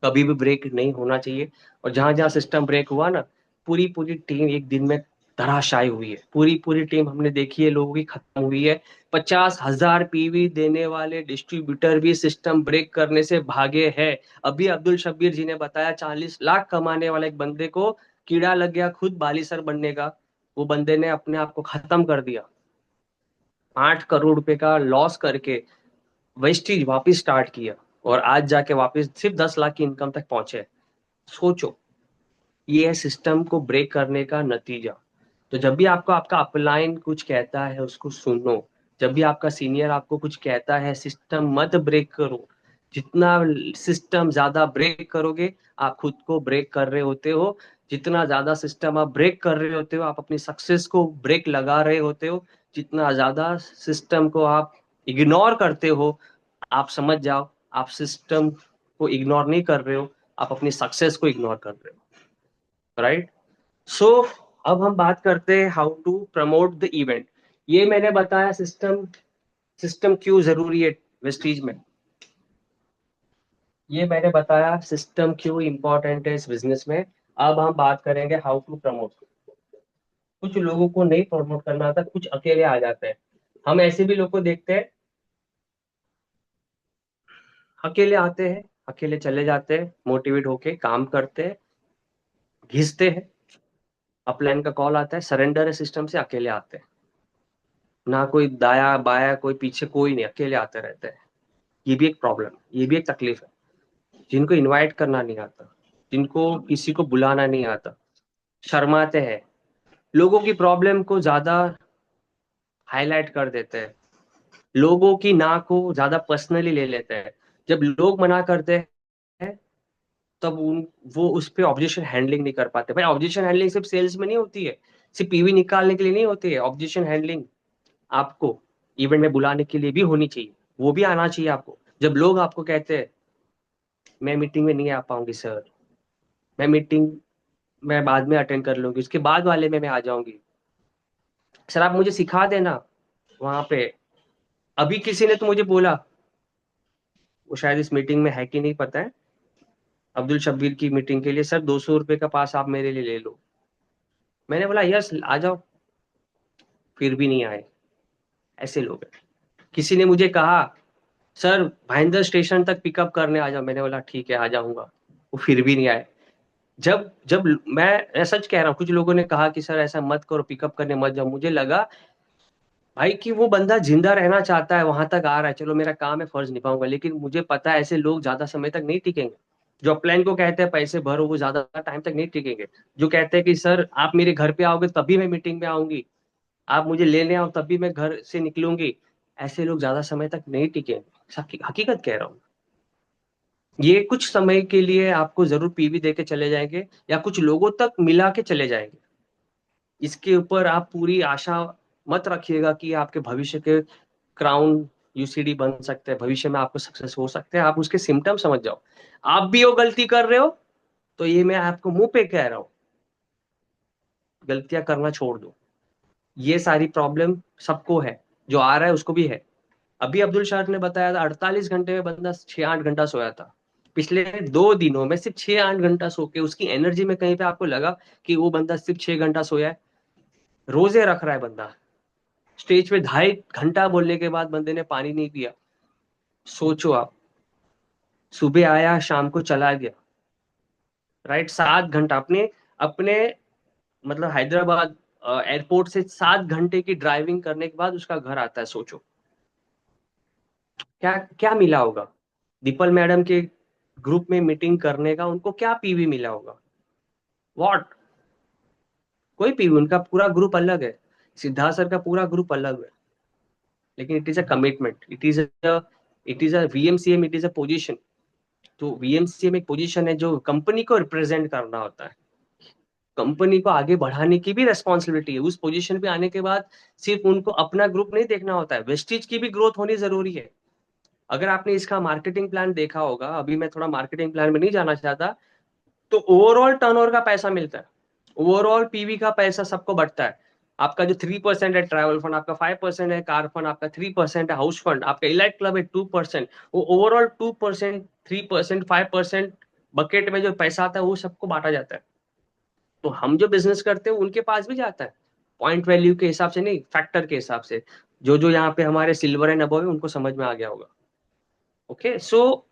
कभी भी ब्रेक नहीं होना चाहिए, और जहां जहां सिस्टम ब्रेक हुआ ना, पूरी पूरी टीम एक दिन में धराशायी हुई है, पूरी पूरी टीम हमने देखी है लोगों की खत्म हुई है। 50,000 पीवी देने वाले डिस्ट्रीब्यूटर भी सिस्टम ब्रेक करने से भागे हैं। अभी अब्दुल शब्बीर जी ने बताया 40 लाख कमाने वाले एक बंदे को कीड़ा लग गया खुद बालीसर बनने का, वो बंदे ने अपने आप को खत्म कर दिया, 8 करोड़ रुपए का लॉस करके वेस्टीज वापस स्टार्ट किया, और आज जाके वापस सिर्फ 10 लाख की इनकम तक पहुंचे। सोचो, ये है सिस्टम को ब्रेक करने का नतीजा। तो जब भी आपको आपका अपलाइन कुछ कहता है उसको सुनो, जब भी आपका सीनियर आपको कुछ कहता है सिस्टम मत ब्रेक करो, जितना सिस्टम ज्यादा ब्रेक करोगे आप खुद को ब्रेक कर रहे होते हो, जितना ज्यादा सिस्टम आप ब्रेक कर रहे होते हो आप अपनी सक्सेस को ब्रेक लगा रहे होते हो, जितना ज्यादा सिस्टम को आप इग्नोर करते हो, आप समझ जाओ आप सिस्टम को इग्नोर नहीं कर रहे हो, आप अपनी सक्सेस को इग्नोर कर रहे हो। राइट। सो अब हम बात करते हैं how to promote the event. ये मैंने बताया सिस्टम, सिस्टम क्यों जरूरी है वेस्टीज में, ये मैंने बताया सिस्टम क्यों इंपॉर्टेंट है इस बिजनेस में। अब हम बात करेंगे हाउ टू प्रमोट। कुछ लोगों को नहीं प्रमोट करना आता, कुछ अकेले आ जाते हैं। हम ऐसे भी लोग को देखते हैं, अकेले आते हैं, अकेले चले जाते हैं, मोटिवेट होके काम करते हैं, घिसते हैं, अपलाइन का कॉल आता है, सरेंडर है सिस्टम से, अकेले आते हैं, ना कोई दाया बाया कोई पीछे कोई नहीं, अकेले आते रहते हैं। ये भी एक प्रॉब्लम, ये भी एक तकलीफ है। जिनको इनवाइट करना नहीं आता, जिनको किसी को बुलाना नहीं आता, शर्माते हैं, लोगों की प्रॉब्लम को ज्यादा हाईलाइट कर देते हैं, लोगों की ना को ज्यादा पर्सनली ले लेते हैं। जब लोग मना करते हैं तब उन वो उस पे ऑब्जेक्शन हैंडलिंग नहीं कर पाते। भाई ऑब्जेक्शन हैंडलिंग सिर्फ सेल्स में नहीं होती है, सिर्फ पीवी निकालने के लिए नहीं होती है। ऑब्जेक्शन हैंडलिंग आपको इवेंट में बुलाने के लिए भी होनी चाहिए, वो भी आना चाहिए आपको। जब लोग आपको कहते हैं मैं मीटिंग में नहीं आ पाऊंगी सर, मैं मीटिंग मैं बाद में अटेंड कर लूंगी, उसके बाद वाले में मैं आ जाऊंगी, सर आप मुझे सिखा देना वहां पे। अभी किसी ने तो मुझे बोला, वो शायद इस मीटिंग में है कि नहीं पता है, अब्दुल शब्बीर की मीटिंग के लिए सर 200 रुपये का पास आप मेरे लिए ले लो। मैंने बोला यस आ जाओ, फिर भी नहीं आए। ऐसे लोग हैं। किसी ने मुझे कहा सर भाईंदर स्टेशन तक पिकअप करने आ जाओ, मैंने बोला ठीक है आ जाऊंगा, वो फिर भी नहीं आए। जब जब मैं सच कह रहा हूँ, कुछ लोगों ने कहा कि सर ऐसा मत करो, पिकअप करने मत जाओ, मुझे लगा भाई कि वो बंदा जिंदा रहना चाहता है, वहां तक आ रहा है, चलो मेरा काम है फर्ज निभाऊंगा, लेकिन मुझे पता है ऐसे लोग ज्यादा समय तक नहीं टिकेंगे। जो प्लान को कहते हैं पैसे भरो, वो ज्यादा टाइम तक नहीं टिकेंगे। जो कहते हैं कि सर आप मेरे घर पे आओगे तभी मैं मीटिंग में आऊंगी, आप मुझे लेने आओ तभी मैं घर से निकलूंगी, ऐसे लोग ज्यादा समय तक नहीं टिकेंगे। हकीकत कह रहा हूँ। ये कुछ समय के लिए आपको जरूर पीवी दे के चले जाएंगे, या कुछ लोगों तक मिला के चले जाएंगे। इसके ऊपर आप पूरी आशा मत रखिएगा कि आपके भविष्य के क्राउन यूसीडी बन सकते हैं, भविष्य में आपको सक्सेस हो सकते हैं। आप उसके सिम्टम समझ जाओ, आप भी वो गलती कर रहे हो, तो ये मैं आपको मुंह पे कह रहा हूँ, गलतियां करना छोड़ दो। ये सारी प्रॉब्लम सबको है, जो आ रहा है उसको भी है। अभी अब्दुल शाह ने बताया था 48 घंटे में बंदा 6-8 घंटा सोया था। पिछले 2 दिनों में सिर्फ 6-8 घंटा सो के उसकी एनर्जी में कहीं पे आपको लगा कि वो बंदा सिर्फ 6 घंटा सोया है? रोजे रख रहा है बंदा, स्टेज पे 2.5 घंटा बोलने के बाद बंदे ने पानी नहीं पिया। सोचो आप, सुबह आया शाम को चला गया, राइट, 7 घंटा अपने अपने मतलब हैदराबाद एयरपोर्ट से 7 घंटे की ड्राइविंग करने के बाद उसका घर आता है। सोचो क्या क्या मिला होगा। दीपल मैडम के ग्रुप में मीटिंग करने का उनको क्या पीवी मिला होगा? व्हाट? कोई पीवी, उनका पूरा ग्रुप अलग है, सिद्धार्थ सर का पूरा ग्रुप अलग है। लेकिन it is a commitment, it is a VMCM, it is a position. तो वीएमसीएम एक पोजीशन है जो कंपनी को रिप्रेजेंट करना होता है, कंपनी को आगे बढ़ाने की भी रेस्पॉन्सिबिलिटी है। उस पोजीशन पे आने के बाद सिर्फ उनको अपना ग्रुप नहीं देखना होता है, वेस्टिज की भी ग्रोथ होनी जरूरी है। अगर आपने इसका मार्केटिंग प्लान देखा होगा, अभी मैं थोड़ा मार्केटिंग प्लान में नहीं जाना चाहता, तो ओवरऑल टर्नओवर का पैसा मिलता है, ओवरऑल पीवी का पैसा सबको बढ़ता है। आपका जो 3% है ट्रैवल फंड, आपका 5% है कार फंड, आपका 3% है हाउस फंड, आपका इलाइट क्लब है 2%, वो ओवरऑल 2%, 3%, 5% बकेट में जो पैसा आता है वो सबको बांटा जाता है। तो हम जो बिजनेस करते हैं उनके पास भी जाता है, पॉइंट वैल्यू के हिसाब से नहीं, फैक्टर के हिसाब से। जो जो यहाँ पे हमारे सिल्वर एंड अबव है उनको समझ में आ गया होगा। ओके, सो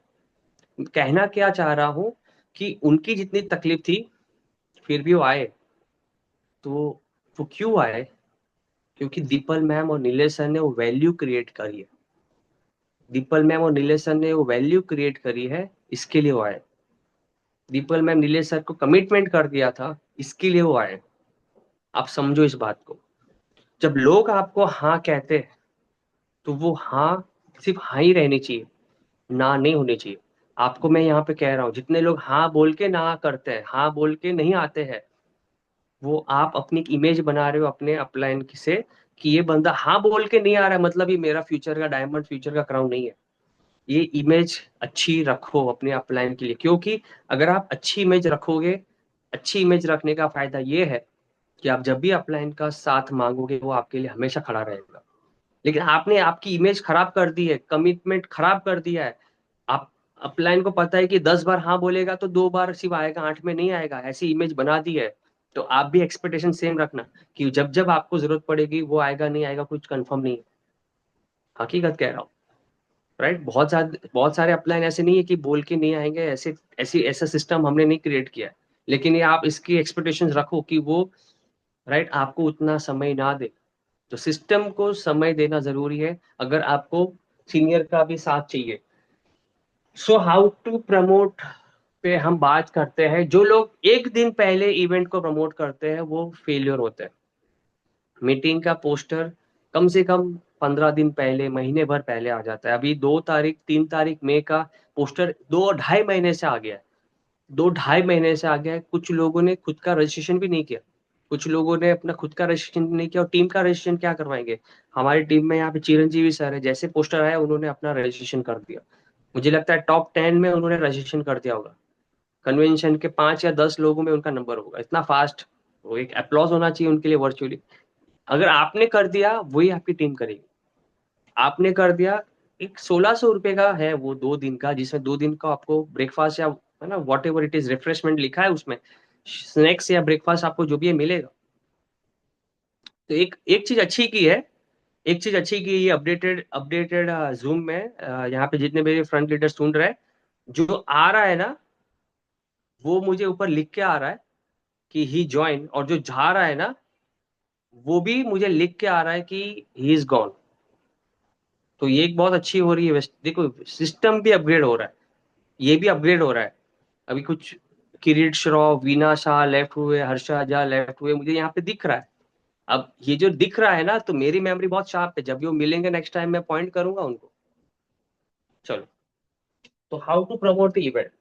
कहना क्या चाह रहा हूं कि उनकी जितनी तकलीफ थी फिर भी वो आए। तो वो क्यों आए? क्योंकि दीपल मैम और नीलेश सर ने वो वैल्यू क्रिएट करी है। दीपल मैम और नीलेश सर ने वो वैल्यू क्रिएट करी है, इसके लिए वो आए। दीपल मैम नीलेश सर को कमिटमेंट कर दिया था, इसके लिए वो आए। आप समझो इस बात को। जब लोग आपको हाँ कहते हैं तो वो हाँ सिर्फ हाँ ही रहनी चाहिए, ना नहीं होनी चाहिए। आपको मैं यहाँ पे कह रहा हूँ, जितने लोग हाँ बोल के ना करते हैं, हाँ बोल के नहीं आते हैं, वो आप अपनी एक इमेज बना रहे हो अपने अपलाइन से कि ये बंदा हाँ बोल के नहीं आ रहा है, मतलब ये मेरा फ्यूचर का डायमंड, फ्यूचर का क्राउन नहीं है। ये इमेज अच्छी रखो अपने अपलाइन के लिए, क्योंकि अगर आप अच्छी इमेज रखोगे, अच्छी इमेज रखने का फायदा ये है कि आप जब भी अपलाइन का साथ मांगोगे वो आपके लिए हमेशा खड़ा रहेगा। लेकिन आपने आपकी इमेज खराब कर दी है, कमिटमेंट खराब कर दिया है। आप अपलाइन को पता है कि 10 बार हाँ बोलेगा तो 2 बार सिर्फ आएगा, 8 में नहीं आएगा, ऐसी इमेज बना दी है। तो आप भी एक्सपेक्टेशन सेम रखना कि जब जब आपको जरूरत पड़ेगी वो आएगा, नहीं आएगा कुछ कंफर्म नहीं है। हकीकत कह रहा हूँ, राइट। बहुत सारे अपलाइन ऐसे नहीं है कि बोल के नहीं आएंगे, ऐसा सिस्टम हमने नहीं क्रिएट किया है। लेकिन ये आप इसकी एक्सपेक्टेशंस रखो कि वो, राइट, आपको उतना समय ना दे। तो सिस्टम को समय देना जरूरी है अगर आपको सीनियर का भी साथ चाहिए। सो हाउ टू प्रमोट पे हम बात करते हैं। जो लोग एक दिन पहले इवेंट को प्रमोट करते हैं वो फेलियर होते हैं। मीटिंग का पोस्टर कम से कम 15 दिन पहले, महीने भर पहले आ जाता है। अभी 2 तारीख, 3 तारीख मई का पोस्टर 2 ढाई महीने से आ गया है। 2 ढाई महीने से आ गया है। कुछ लोगों ने खुद का रजिस्ट्रेशन भी नहीं किया, कुछ लोगों ने अपना खुद का रजिस्ट्रेशन नहीं किया, और टीम का रजिस्ट्रेशन क्या करवाएंगे? हमारी टीम में यहाँ पे चिरंजीवी सर है, जैसे पोस्टर आया उन्होंने अपना रजिस्ट्रेशन कर दिया। मुझे लगता है टॉप 10 में उन्होंने रजिस्ट्रेशन कर दिया होगा। कन्वेंशन के 5 या 10 लोगों में उनका नंबर होगा, इतना फास्ट। वो एक अप्लॉज होना चाहिए उनके लिए वर्चुअली। अगर आपने कर दिया वही आपकी टीम करेगी। आपने कर दिया, एक 1600 रुपए का है वो 2 दिन का, जिसमें 2 दिन का आपको ब्रेकफास्ट या है ना what ever it is refreshment लिखा है उसमें, स्नैक्स या ब्रेकफास्ट आपको जो भी है मिलेगा। तो एक एक चीज अच्छी की है, एक चीज अच्छी की, ये अपडेटेड अपडेटेड जूम में यहाँ पे जितने मेरे फ्रंट लीडर सुन रहे हैं, जो आ रहा है ना वो मुझे ऊपर लिख के आ रहा है कि ही ज्वाइन, और जो जा रहा है ना वो भी मुझे लिख के आ रहा है कि ही इज गॉन। तो ये एक बहुत अच्छी हो रही है। देखो सिस्टम भी अपग्रेड हो रहा है, ये भी अपग्रेड हो रहा है। अभी कुछ किरीट श्रॉफ, वीना शाह लेफ्ट हुए, हर्षा झा लेफ्ट हुए, मुझे यहाँ पे दिख रहा है। अब ये जो दिख रहा है ना, तो मेरी मेमोरी बहुत शार्प है, जब भी वो मिलेंगे नेक्स्ट टाइम मैं पॉइंट करूंगा उनको। चलो, तो how to promote the event.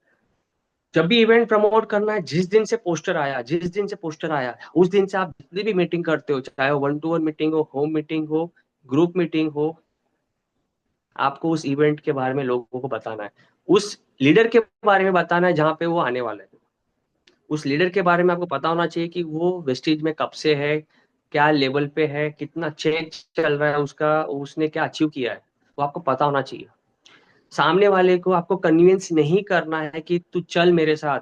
जब भी इवेंट प्रमोट करना है, जिस दिन से पोस्टर आया, जिस दिन से पोस्टर आया उस दिन से आप जितनी भी मीटिंग करते हो, चाहे वो 1-to-1 मीटिंग हो, होम मीटिंग हो, ग्रुप मीटिंग हो, आपको उस इवेंट के बारे में लोगों को बताना है। उस लीडर के बारे में बताना है जहाँ पे वो आने वाला है। उस लीडर के बारे में आपको पता होना चाहिए कि वो वेस्टेज में कब से है, क्या लेवल पे है, कितना चेंज चल रहा है उसका, उसने क्या अचीव किया है, वो आपको पता होना चाहिए। सामने वाले को आपको कन्विंस नहीं करना है कि तू चल मेरे साथ,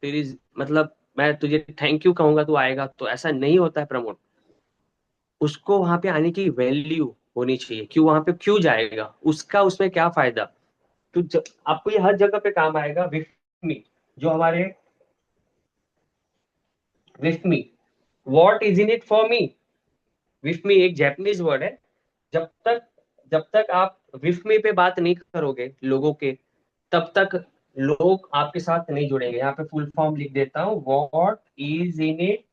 तेरी मतलब मैं तुझे थैंक यू कहूंगा तू आएगा, तो ऐसा नहीं होता है प्रमोट। उसको वहां पे आने की वैल्यू होनी चाहिए, क्यों वहां पे क्यों जाएगा, उसका उसमें क्या फायदा। तो आपको ये हर जगह पे काम आएगा। विथ मी, जो हमारे with me, what is in it for me. With me एक जैपनीज वर्ड है। जब तक जब तक आप विथ मी पे बात नहीं करोगे लोगों के, तब तक लोग आपके साथ नहीं जुड़ेंगे। यहाँ पे फुल फॉर्म लिख देता हूँ, what is in it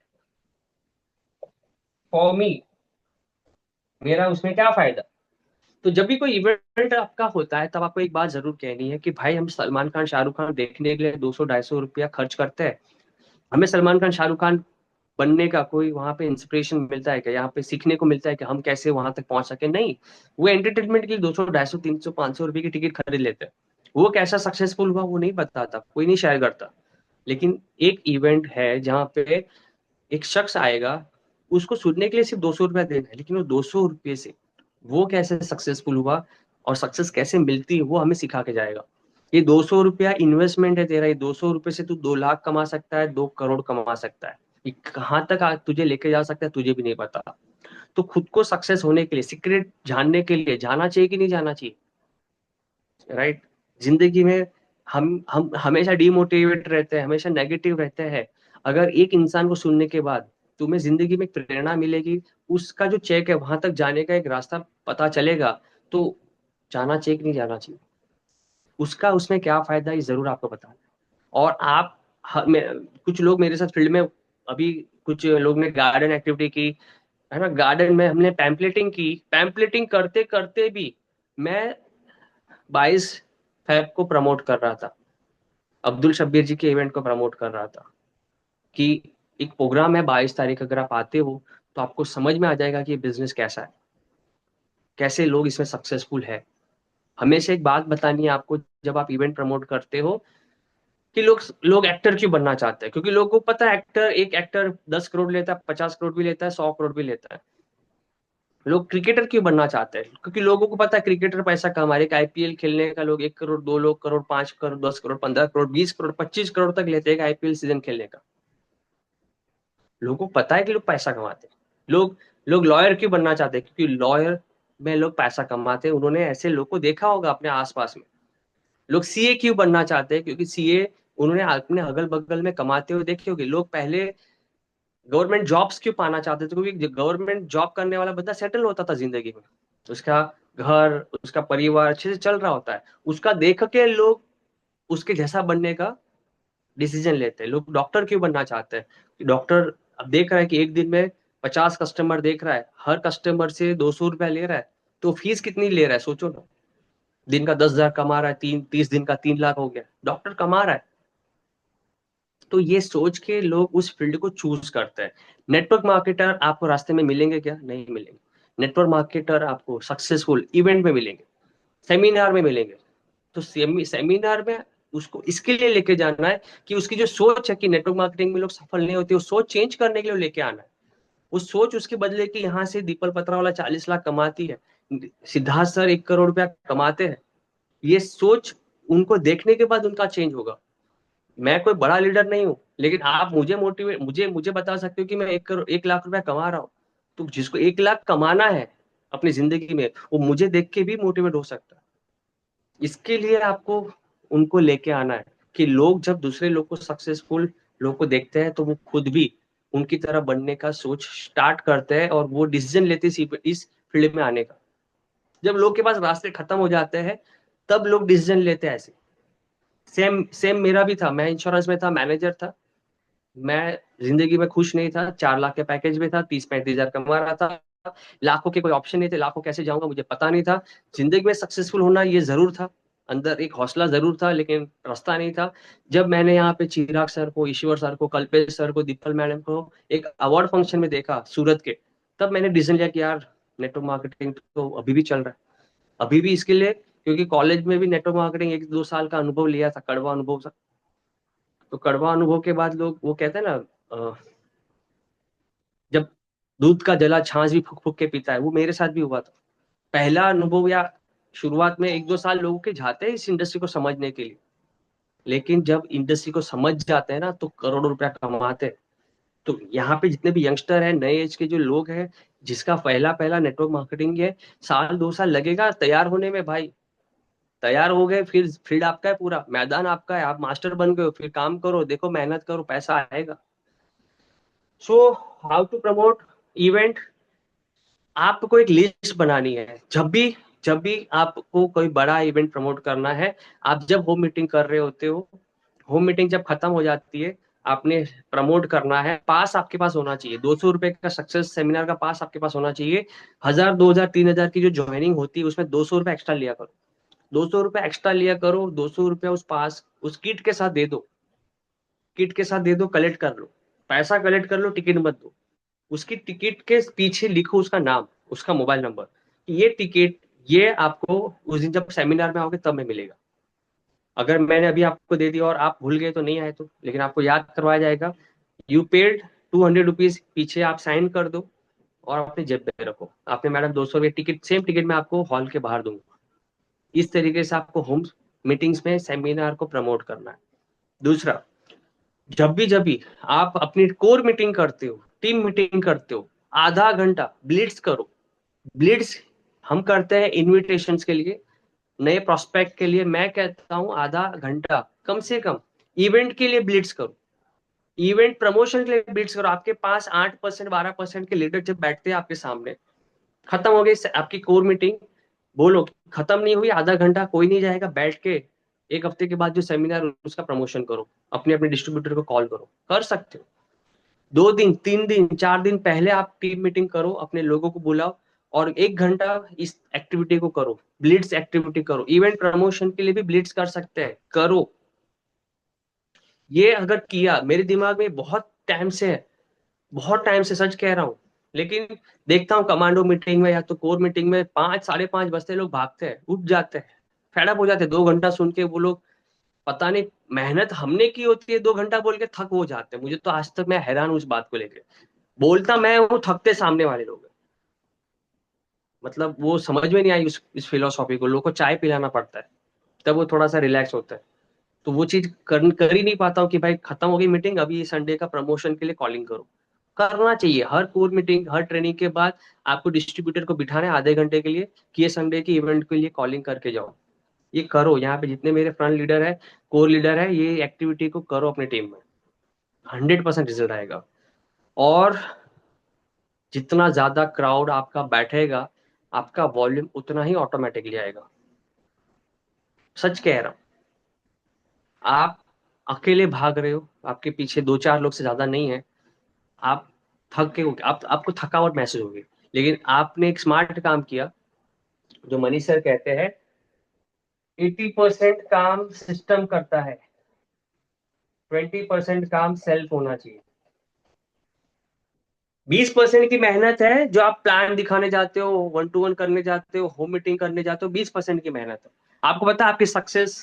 for me. मेरा उसमें क्या फायदा। तो जब भी कोई इवेंट आपका होता है तब आपको एक बात जरूर कहनी है कि भाई हम सलमान खान शाहरुख खान देखने के लिए 200-250 रुपया खर्च करते हैं, हमें सलमान खान शाहरुख खान बनने का कोई वहां पे इंस्पिरेशन मिलता है क्या, यहाँ पे सीखने को मिलता है कि हम कैसे वहां तक पहुंच सके? नहीं। वो एंटरटेनमेंट के लिए 200, 250, 300, 500 रुपए की टिकट खरीद लेते हैं। वो कैसा सक्सेसफुल हुआ वो नहीं बताता, कोई नहीं शेयर करता। लेकिन एक इवेंट है जहाँ पे एक शख्स आएगा, उसको सुनने के लिए सिर्फ 200 रुपया देना है, लेकिन वो 200 रुपये से वो कैसे सक्सेसफुल हुआ और सक्सेस कैसे मिलती है वो हमें सिखा के जाएगा। ये 200 रुपया इन्वेस्टमेंट है तेरा, ये 200 रुपये से तू 2 लाख कमा सकता है, 2 करोड़ कमा सकता है। ये कहाँ तक तुझे लेके जा सकता है तुझे भी नहीं पता। तो खुद को सक्सेस होने के लिए, सीक्रेट जानने के लिए जाना चाहिए कि नहीं जाना चाहिए? राइट। जिंदगी में हम हमेशा डिमोटिवेट रहते हैं, हमेशा नेगेटिव रहते हैं। अगर एक इंसान को सुनने के बाद तुम्हें जिंदगी में एक प्रेरणा मिलेगी, उसका जो चेक है वहां तक जाने का एक रास्ता पता चलेगा, तो जाना चाहिए कि नहीं जाना चाहिए? उसका उसमें क्या फायदा है ये जरूर आपको पता है। और आप कुछ लोग मेरे साथ फील्ड में, अभी कुछ लोग ने गार्डन एक्टिविटी की, है ना, गार्डन में हमने पैम्पलेटिंग की। पैम्पलेटिंग करते करते भी मैं 22 फेब को प्रमोट कर रहा था, अब्दुल शब्बीर जी के इवेंट को प्रमोट कर रहा था कि एक प्रोग्राम है 22 तारीख, अगर आप आते हो तो आपको समझ में आ जाएगा कि ये बिजनेस कैसा है, कैसे लोग इसमें सक्सेसफुल है। हमेशा एक बात बतानी है आपको, जब आप इवेंट प्रमोट करते हो, कि लोग लोग एक्टर क्यों बनना चाहते हैं? क्योंकि लोगों को पता है एक्टर, एक एक्टर 10 करोड़ लेता है, 50 करोड़ भी लेता है, 100 करोड़ भी लेता है। लोग क्रिकेटर क्यों बनना चाहते हैं? क्योंकि लोगों को पता है क्रिकेटर पैसा कमा रहे। एक आईपीएल खेलने का लोग 1 करोड़, 2 करोड़, 5 करोड़, 10 करोड़, 15 करोड़, 20 करोड़, 25 करोड़ तक लेते हैं आईपीएल सीजन खेलने का। लोगों को पता है कि लोग पैसा कमाते हैं। लोग लोग लॉयर क्यों बनना चाहते हैं? क्योंकि लॉयर में लोग पैसा कमाते हैं, उन्होंने ऐसे लोग को देखा होगा अपने आसपास में। लोग सीए क्यों बनना चाहते हैं? क्योंकि सीए उन्होंने अपने अगल बगल में कमाते हुए देखे होंगे। लोग पहले गवर्नमेंट जॉब्स क्यों पाना चाहते थे? क्योंकि गवर्नमेंट जॉब करने वाला बंदा सेटल होता था जिंदगी में, उसका घर, उसका परिवार अच्छे से चल रहा होता है। उसका देख के लोग उसके जैसा बनने का डिसीजन लेते हैं। लोग डॉक्टर क्यों बनना चाहते हैं? डॉक्टर अब देख रहा है कि एक दिन में 50 कस्टमर देख रहा है, हर कस्टमर से 200 रुपया ले रहा है, तो फीस कितनी ले रहा है सोचो ना। दिन का 10,000 कमा रहा है, 30 दिन का 3 लाख हो गया, डॉक्टर कमा रहा है। तो ये सोच के लोग उस फील्ड को चूज करते हैं। नेटवर्क मार्केटर आपको रास्ते में मिलेंगे क्या? नहीं मिलेंगे। नेटवर्क मार्केटर आपको सक्सेसफुल इवेंट में मिलेंगे, सेमिनार में मिलेंगे। तो सेमिनार में उसको इसके लिए लेके जाना है कि उसकी जो सोच है कि नेटवर्क मार्केटिंग में लोग सफल नहीं होते, वो सोच चेंज करने के लिए लेके आना है। वो सोच उसके बदले कि यहाँ से दीपल पत्रा वाला 40 लाख कमाती है, सिद्धार्थ सर 1 करोड़ रुपया कमाते हैं, ये सोच उनको देखने के बाद उनका चेंज होगा। मैं कोई बड़ा लीडर नहीं हूँ, लेकिन आप मुझे मोटिवेट मुझे मुझे बता सकते हो कि मैं 1 करोड़ 1 लाख रुपया कमा रहा हूँ। तो जिसको 1 लाख कमाना है अपनी जिंदगी में, वो मुझे देख के भी मोटिवेट हो सकता है। इसके लिए आपको उनको लेके आना है कि लोग जब दूसरे लोग को, सक्सेसफुल लोग को देखते हैं, तो वो खुद भी उनकी तरह बनने का सोच स्टार्ट करते हैं और वो डिसीजन लेते हैं इस फील्ड में आने का। जब लोग के पास रास्ते खत्म हो जाते हैं तब लोग डिसीजन लेते हैं ऐसे। सेम सेम मेरा भी था, मैं इंश्योरेंस में था, मैनेजर था। मैं जिंदगी में खुश नहीं था, 4 लाख के पैकेज में था, 30-35 हजार कमा रहा था, लाखों के कोई ऑप्शन नहीं थे, लाखों कैसे जाऊंगा मुझे पता नहीं था। जिंदगी में सक्सेसफुल होना ये जरूर था, अंदर एक हौसला जरूर था, लेकिन रास्ता नहीं था। जब मैंने यहाँ पे चिराग सर को, ईश्वर सर को, कल्पेश सर को, दीपल मैडम को एक अवार्ड फंक्शन में देखा सूरत के, तब मैंने डिसीजन लिया कि यार नेटवर्क मार्केटिंग तो अभी भी चल रहा है, अभी भी इसके लिए। क्योंकि कॉलेज में भी नेटवर्क मार्केटिंग 1-2 साल का अनुभव लिया था, कड़वा अनुभव था। तो कड़वा अनुभव के बाद लोग वो कहते हैं ना, जब दूध का जला छाछ भी फूक फूक के पीता है, वो मेरे साथ भी हुआ था। पहला अनुभव या शुरुआत में 1-2 साल लोगों के जाते हैं इस इंडस्ट्री को समझने के लिए, लेकिन जब इंडस्ट्री को समझ जाते हैं ना तो करोड़ों रुपया कमाते हैं। तो यहाँ पे जितने भी यंगस्टर हैं, नए एज के जो लोग हैं, जिसका पहला पहला नेटवर्क मार्केटिंग है, 1-2 साल लगेगा तैयार होने में भाई। तैयार हो गए, फिर फील्ड आपका है, पूरा मैदान आपका है, आप मास्टर बन गए हो, फिर काम करो, देखो मेहनत करो, पैसा आएगा। So how to promote event? आपको एक लिस्ट बनानी है। जब भी आपको कोई बड़ा इवेंट प्रमोट करना है, आप जब होम मीटिंग कर रहे होते हो, होम मीटिंग जब खत्म हो जाती है, आपने प्रमोट करना है, पास आपके पास होना चाहिए। 200 रुपए का सक्सेस सेमिनार का पास आपके पास होना चाहिए। 1000, 2000, 3000 की जो ज्वाइनिंग होती है उसमें 200 रुपए एक्स्ट्रा लिया करो। 200 रुपए एक्स्ट्रा लिया करो, 200 रुपए उस पास उस किट के साथ दे दो। किट के साथ दे दो, कलेक्ट कर लो, पैसा कलेक्ट कर लो, टिकट मत दो। उसकी टिकट के पीछे लिखो उसका नाम, उसका मोबाइल नंबर, कि ये टिकट ये आपको उस दिन जब सेमिनार में आओगे तब में मिलेगा। अगर मैंने अभी आपको दे दिया और आप भूल गए तो नहीं आए तो, लेकिन आपको याद करवाया जाएगा। यू पेड 200 रुपीज, पीछे आप साइन कर दो और अपने जेब में रखो। आपने मैडम 200 रुपये टिकट, सेम टिकट मैं आपको हॉल के बाहर दूंगा। इस तरीके से आपको होम मीटिंग्स में सेमिनार को प्रमोट करना है। दूसरा, जब भी आप अपनी कोर मीटिंग करते हो, टीम मीटिंग करते हो, आधा घंटा ब्लिट्स करो। ब्लिट्स हम करते हैं इनविटेशंस के लिए, नए प्रोस्पेक्ट के लिए। मैं कहता हूं आधा घंटा कम से कम इवेंट के लिए ब्लिट्स करो, इवेंट प्रमोशन के लिए ब्लिट्स करो। आपके पास 8%, 12% के लीडर जब बैठते हैं आपके सामने, खत्म हो गई आपकी कोर मीटिंग, बोलो खत्म नहीं हुई, आधा घंटा कोई नहीं जाएगा, बैठ के एक हफ्ते के बाद जो सेमिनार उसका प्रमोशन करो, अपने अपने डिस्ट्रीब्यूटर को कॉल करो, कर सकते हो। 2 दिन, 3 दिन, 4 दिन पहले आप टीम मीटिंग करो, अपने लोगों को बुलाओ और 1 घंटा इस एक्टिविटी को करो, ब्लिट्स एक्टिविटी करो। इवेंट प्रमोशन के लिए भी ब्लिट्स कर सकते हैं, करो। ये अगर किया, मेरे दिमाग में बहुत टाइम से है, बहुत टाइम से सच कह रहा हूँ। लेकिन देखता हूँ कमांडो मीटिंग में या तो कोर मीटिंग में 5, 5:30 बजते लोग भागते हैं, उठ जाते हैं, फेडअप हो जाते हैं। 2 घंटा सुन के वो लोग, पता नहीं मेहनत हमने की होती है, 2 घंटा बोल के थक हो जाते हैं। मुझे तो आज तक मैं हैरान हूँ इस बात को लेकर। बोलता मैं हूँ, थकते सामने वाले लोग हैं। मतलब वो समझ में नहीं आई इस फिलोसॉफी को। लोगों को चाय पिलाना पड़ता है तब वो थोड़ा सा रिलैक्स होता है। तो वो चीज कर ही नहीं पाता हूँ कि भाई खत्म हो गई मीटिंग, अभी ये संडे का प्रमोशन के लिए कॉलिंग करो। करना चाहिए हर कोर मीटिंग, हर ट्रेनिंग के बाद आपको डिस्ट्रीब्यूटर को बिठाना है आधे घंटे के लिए, कि ये संडे की इवेंट के लिए कॉलिंग करके जाओ। ये करो, यहाँ पे जितने मेरे फ्रंट लीडर है, कोर लीडर है, ये एक्टिविटी को करो अपनी टीम में, 100% रिजल्ट आएगा। और जितना ज्यादा क्राउड आपका बैठेगा, आपका वॉल्यूम उतना ही ऑटोमेटिकली आएगा। सच कह रहा हूँ। आप अकेले भाग रहे हो, आपके पीछे 2-4 लोग से ज्यादा नहीं है, आप थक के आपको थकावट महसूस होगी। लेकिन आपने एक स्मार्ट काम किया, जो मनीष सर कहते हैं, 80% काम सिस्टम करता है, 20% काम सेल्फ होना चाहिए। 20% की मेहनत है जो आप प्लान दिखाने जाते हो, 1-to-1 करने जाते हो, होम मीटिंग करने जाते हो, 20% की मेहनत है। आपको पता है आपकी सक्सेस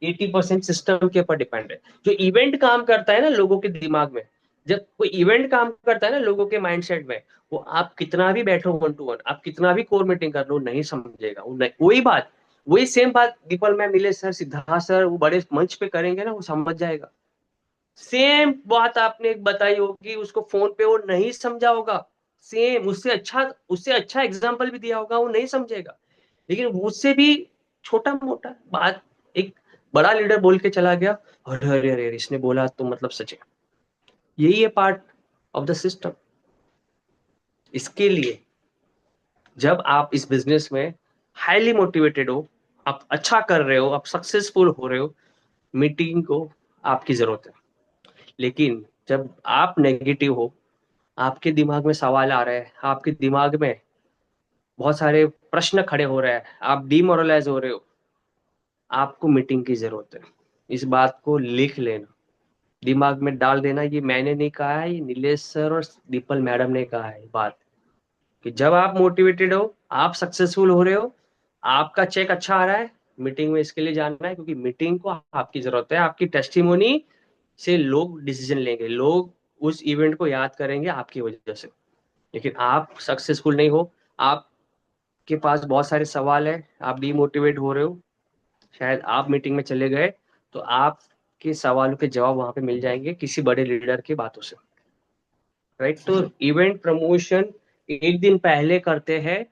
80% सिस्टम के ऊपर डिपेंड है। जो इवेंट काम करता है ना लोगों के दिमाग में, जब कोई इवेंट काम करता है ना लोगों के माइंडसेट में, वो आप कितना भी बैठो 1-to-1, आप कितना भी कोर मीटिंग कर लो, नहीं समझेगा वो। नहीं, वही बात, वही सेम बात the people ma'am, Nilesh sir, Siddharth sir, वो बड़े मंच पे करेंगे ना, वो समझ जाएगा। सेम बात आपने एक बताई होगी, उसको फोन पे वो नहीं समझा होगा। सेम उससे अच्छा एग्जाम्पल भी दिया होगा, वो नहीं समझेगा। लेकिन उससे भी छोटा मोटा बात एक बड़ा लीडर बोल के चला गया, अरे अरे अरे अरे, इसने बोला तो मतलब सच है। यही है पार्ट ऑफ द सिस्टम। इसके लिए जब आप इस बिजनेस में हाईली मोटिवेटेड हो, आप अच्छा कर रहे हो, आप सक्सेसफुल हो रहे हो, मीटिंग को आपकी जरूरत है। लेकिन जब आप नेगेटिव हो, आपके दिमाग में सवाल आ रहे हैं, आपके दिमाग में बहुत सारे प्रश्न खड़े हो रहे हैं, आप डिमोरलाइज हो रहे हो, आपको मीटिंग की जरूरत है। इस बात को लिख लेना, दिमाग में डाल देना। ये मैंने नहीं कहा है, ये नीलेश सर और दीपल मैडम ने कहा है बात, कि जब आप मोटिवेटेड हो, आप सक्सेसफुल हो रहे हो, आपका चेक अच्छा आ रहा है, मीटिंग में इसके लिए जाना है, क्योंकि मीटिंग को आपकी जरूरत है। आपकी टेस्टिमोनी से लोग डिसीजन लेंगे, लोग उस इवेंट को याद करेंगे आपकी वजह से। लेकिन आप सक्सेसफुल नहीं हो, आपके पास बहुत सारे सवाल है, आप डीमोटिवेट हो रहे हो, शायद आप मीटिंग में चले गए तो आपके सवालों के जवाब वहां पे मिल जाएंगे किसी बड़े लीडर की बातों से। राइट? तो इवेंट प्रमोशन एक दिन पहले करते हैं,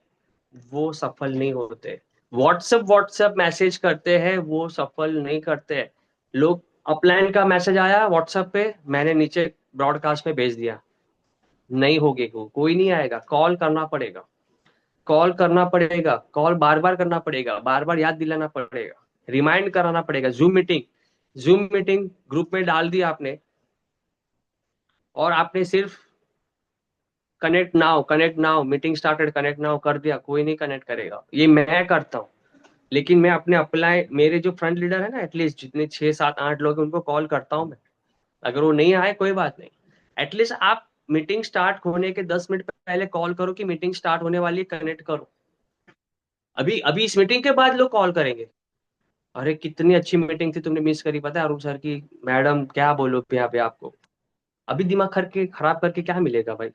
वो सफल नहीं होते। व्हाट्सएप व्हाट्सएप मैसेज करते हैं, वो सफल नहीं करते हैं। लोग, अपलाइन का मैसेज आया व्हाट्सएप पे, मैंने नीचे ब्रॉडकास्ट में भेज दिया, नहीं होगी, कोई नहीं आएगा। कॉल करना पड़ेगा, कॉल करना पड़ेगा, कॉल बार बार करना पड़ेगा, बार बार याद दिलाना पड़ेगा, रिमाइंड कराना पड़ेगा। Zoom meeting, zoom meeting group में डाल दिया आपने, और आपने सिर्फ connect now meeting started connect now कर दिया, कोई नहीं कनेक्ट करेगा। ये मैं करता हूँ, लेकिन मैं अपने अप्लाई, मेरे जो फ्रंट लीडर है ना, एटलीस्ट जितने 6 7 8 लोग हैं उनको कॉल करता हूँ मैं। अगर वो नहीं आए कोई बात नहीं, एटलीस्ट आप मीटिंग स्टार्ट होने के 10 मिनट पहले कॉल करो कि मीटिंग स्टार्ट होने वाली है, कनेक्ट करो। अभी अभी इस मीटिंग के बाद लोग कॉल करेंगे, अरे कितनी अच्छी मीटिंग थी, तुमने मिस करी, पता है अरुण सर की, मैडम क्या बोलो यहाँ पे आपको। अभी दिमाग खराब करके क्या मिलेगा भाई?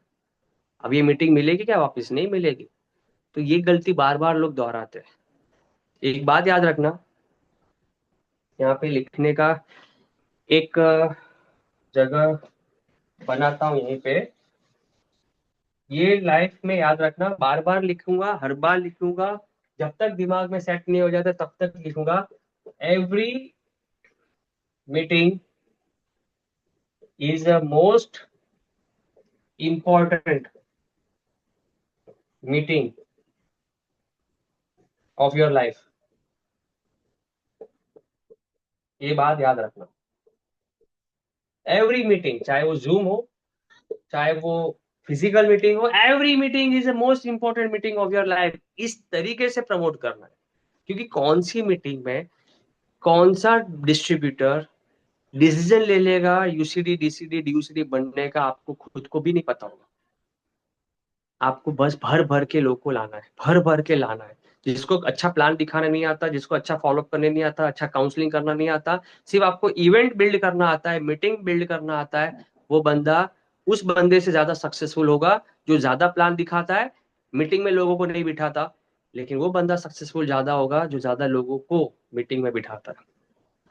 अब ये मीटिंग मिलेगी क्या वापस? नहीं मिलेगी। तो ये गलती बार बार लोग दोहराते हैं। एक बात याद रखना, यहाँ पे लिखने का एक जगह बनाता हूँ यहीं पे। ये लाइफ में याद रखना, बार बार लिखूंगा, हर बार लिखूंगा, जब तक दिमाग में सेट नहीं हो जाता तब तक लिखूंगा। Every meeting is a most important meeting of your life. ये बात याद रखना। एवरी मीटिंग, चाहे वो जूम हो, चाहे वो फिजिकल मीटिंग हो, every meeting is the most important meeting of your life. इस तरीके से प्रमोट करना है, क्योंकि कौन सी मीटिंग में कौन सा डिस्ट्रीब्यूटर डिसीजन ले लेगा यूसीडी डीसीडी डीयूसीडी बनने का, आपको खुद को भी नहीं पता होगा। आपको बस भर भर के लोग को लाना है, भर भर के लाना है। जिसको अच्छा प्लान दिखाना नहीं आता, जिसको अच्छा फॉलोअप करने नहीं आता, अच्छा काउंसलिंग करना नहीं आता, सिर्फ आपको इवेंट बिल्ड करना आता है, मीटिंग बिल्ड करना आता है, वो बंदा उस बंदे से ज्यादा सक्सेसफुल होगा जो ज्यादा प्लान दिखाता है, मीटिंग में लोगों को नहीं बिठाता। लेकिन वो बंदा सक्सेसफुल ज्यादा होगा जो ज्यादा लोगों को मीटिंग में बिठाता है।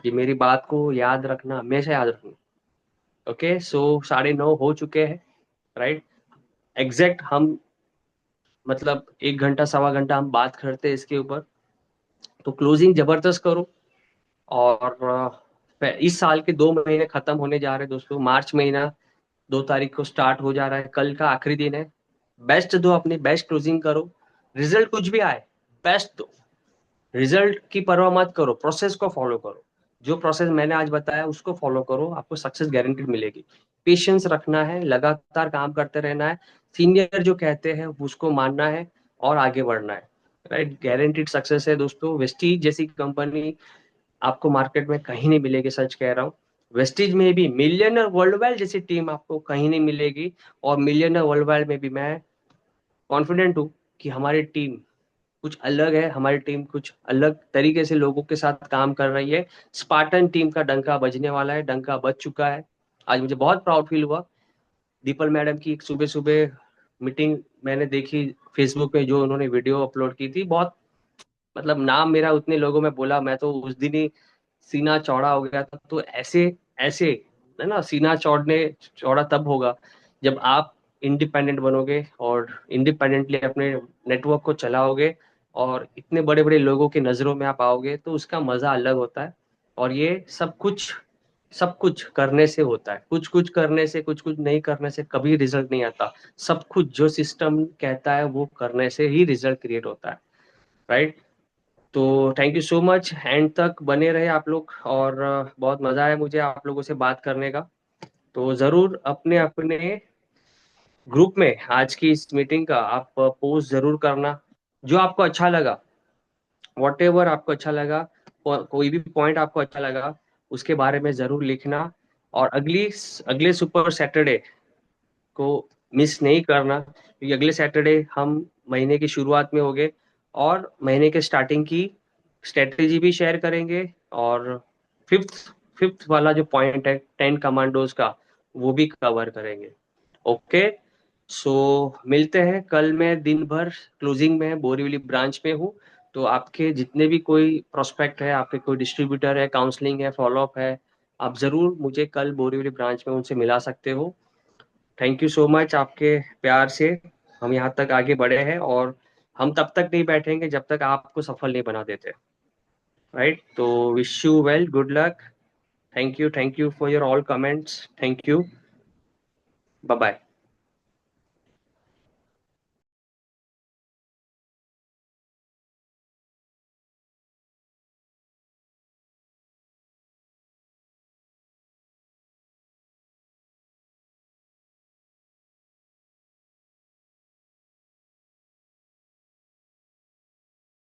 ये मेरी बात को याद रखना, हमेशा याद रखना। ओके, सो 9:30 हो चुके हैं, राइट? एग्जैक्ट हम, मतलब 1 घंटा 1.25 घंटा हम बात करते हैं इसके ऊपर। तो क्लोजिंग जबरदस्त करो। और इस साल के 2 महीने खत्म होने जा रहे हैं दोस्तों। मार्च महीना 2 तारीख को स्टार्ट हो जा रहा है, कल का आखिरी दिन है। बेस्ट दो, अपनी बेस्ट क्लोजिंग करो। रिजल्ट कुछ भी आए, बेस्ट दो। रिजल्ट की परवाह मत करो, प्रोसेस को फॉलो करो। जो प्रोसेस मैंने आज बताया उसको फॉलो करो, आपको सक्सेस गारंटीड मिलेगी। पेशेंस रखना है, लगातार काम करते रहना है, सीनियर जो कहते हैं उसको मानना है और आगे बढ़ना है, राइट? गारंटीड सक्सेस है दोस्तों। वेस्टीज जैसी कंपनी आपको मार्केट में कहीं नहीं मिलेगी, सच कह रहा हूँ। वेस्टीज में भी मिलियनर वर्ल्ड वाइड जैसी टीम आपको कहीं नहीं मिलेगी। और मिलियनर वर्ल्ड वाइड में भी मैं कॉन्फिडेंट हूँ कि हमारी टीम कुछ अलग है, हमारी टीम कुछ अलग तरीके से लोगों के साथ काम कर रही है। स्पार्टन टीम का डंका बजने वाला है, डंका बज चुका है। आज मुझे बहुत प्राउड फील हुआ। दीपल मैडम की सुबह सुबह मीटिंग मैंने देखी फेसबुक पे, जो उन्होंने वीडियो अपलोड की थी, बहुत, मतलब नाम मेरा उतने लोगों में बोला, मैं तो उस दिन ही सीना चौड़ा हो गया था। तो ऐसे ऐसे है ना, सीना चौड़ने चौड़ा तब होगा जब आप इंडिपेंडेंट बनोगे और इंडिपेंडेंटली अपने नेटवर्क को चलाओगे और इतने बड़े बड़े लोगों की नजरों में आप आओगे, तो उसका मजा अलग होता है। और ये सब कुछ करने से होता है, कुछ कुछ करने से, कुछ कुछ नहीं करने से कभी रिजल्ट नहीं आता। सब कुछ जो सिस्टम कहता है वो करने से ही रिजल्ट क्रिएट होता है, राइट? तो thank you so much, and तक बने रहे आप लोग। और बहुत मजा आया मुझे आप लोगों से बात करने का। तो जरूर अपने अपने ग्रुप में आज की इस मीटिंग का आप पोस्ट जरूर करना, जो आपको अच्छा लगा, वॉट एवर आपको अच्छा लगा, कोई भी पॉइंट आपको अच्छा लगा, उसके बारे में जरूर लिखना। और अगले सुपर सैटरडे को मिस नहीं करना, क्योंकि अगले सैटरडे हम महीने की शुरुआत में होंगे और महीने के स्टार्टिंग की स्ट्रेटेजी भी शेयर करेंगे। और फिफ्थ फिफ्थ वाला जो पॉइंट है 10 कमांडोज का, वो भी कवर करेंगे। ओके, सो मिलते हैं कल। मैं दिन भर क्लोजिंग में बोरीवली ब्रांच में हूँ। तो आपके जितने भी कोई प्रोस्पेक्ट है, आपके कोई डिस्ट्रीब्यूटर है, काउंसलिंग है, फॉलोअप है, आप जरूर मुझे कल बोरीवली ब्रांच में उनसे मिला सकते हो। थैंक यू सो मच, आपके प्यार से हम यहाँ तक आगे बढ़े हैं। और हम तब तक नहीं बैठेंगे जब तक आपको सफल नहीं बना देते, राइट? तो wish you well, good luck. Thank you for your all comments. Thank you, bye bye.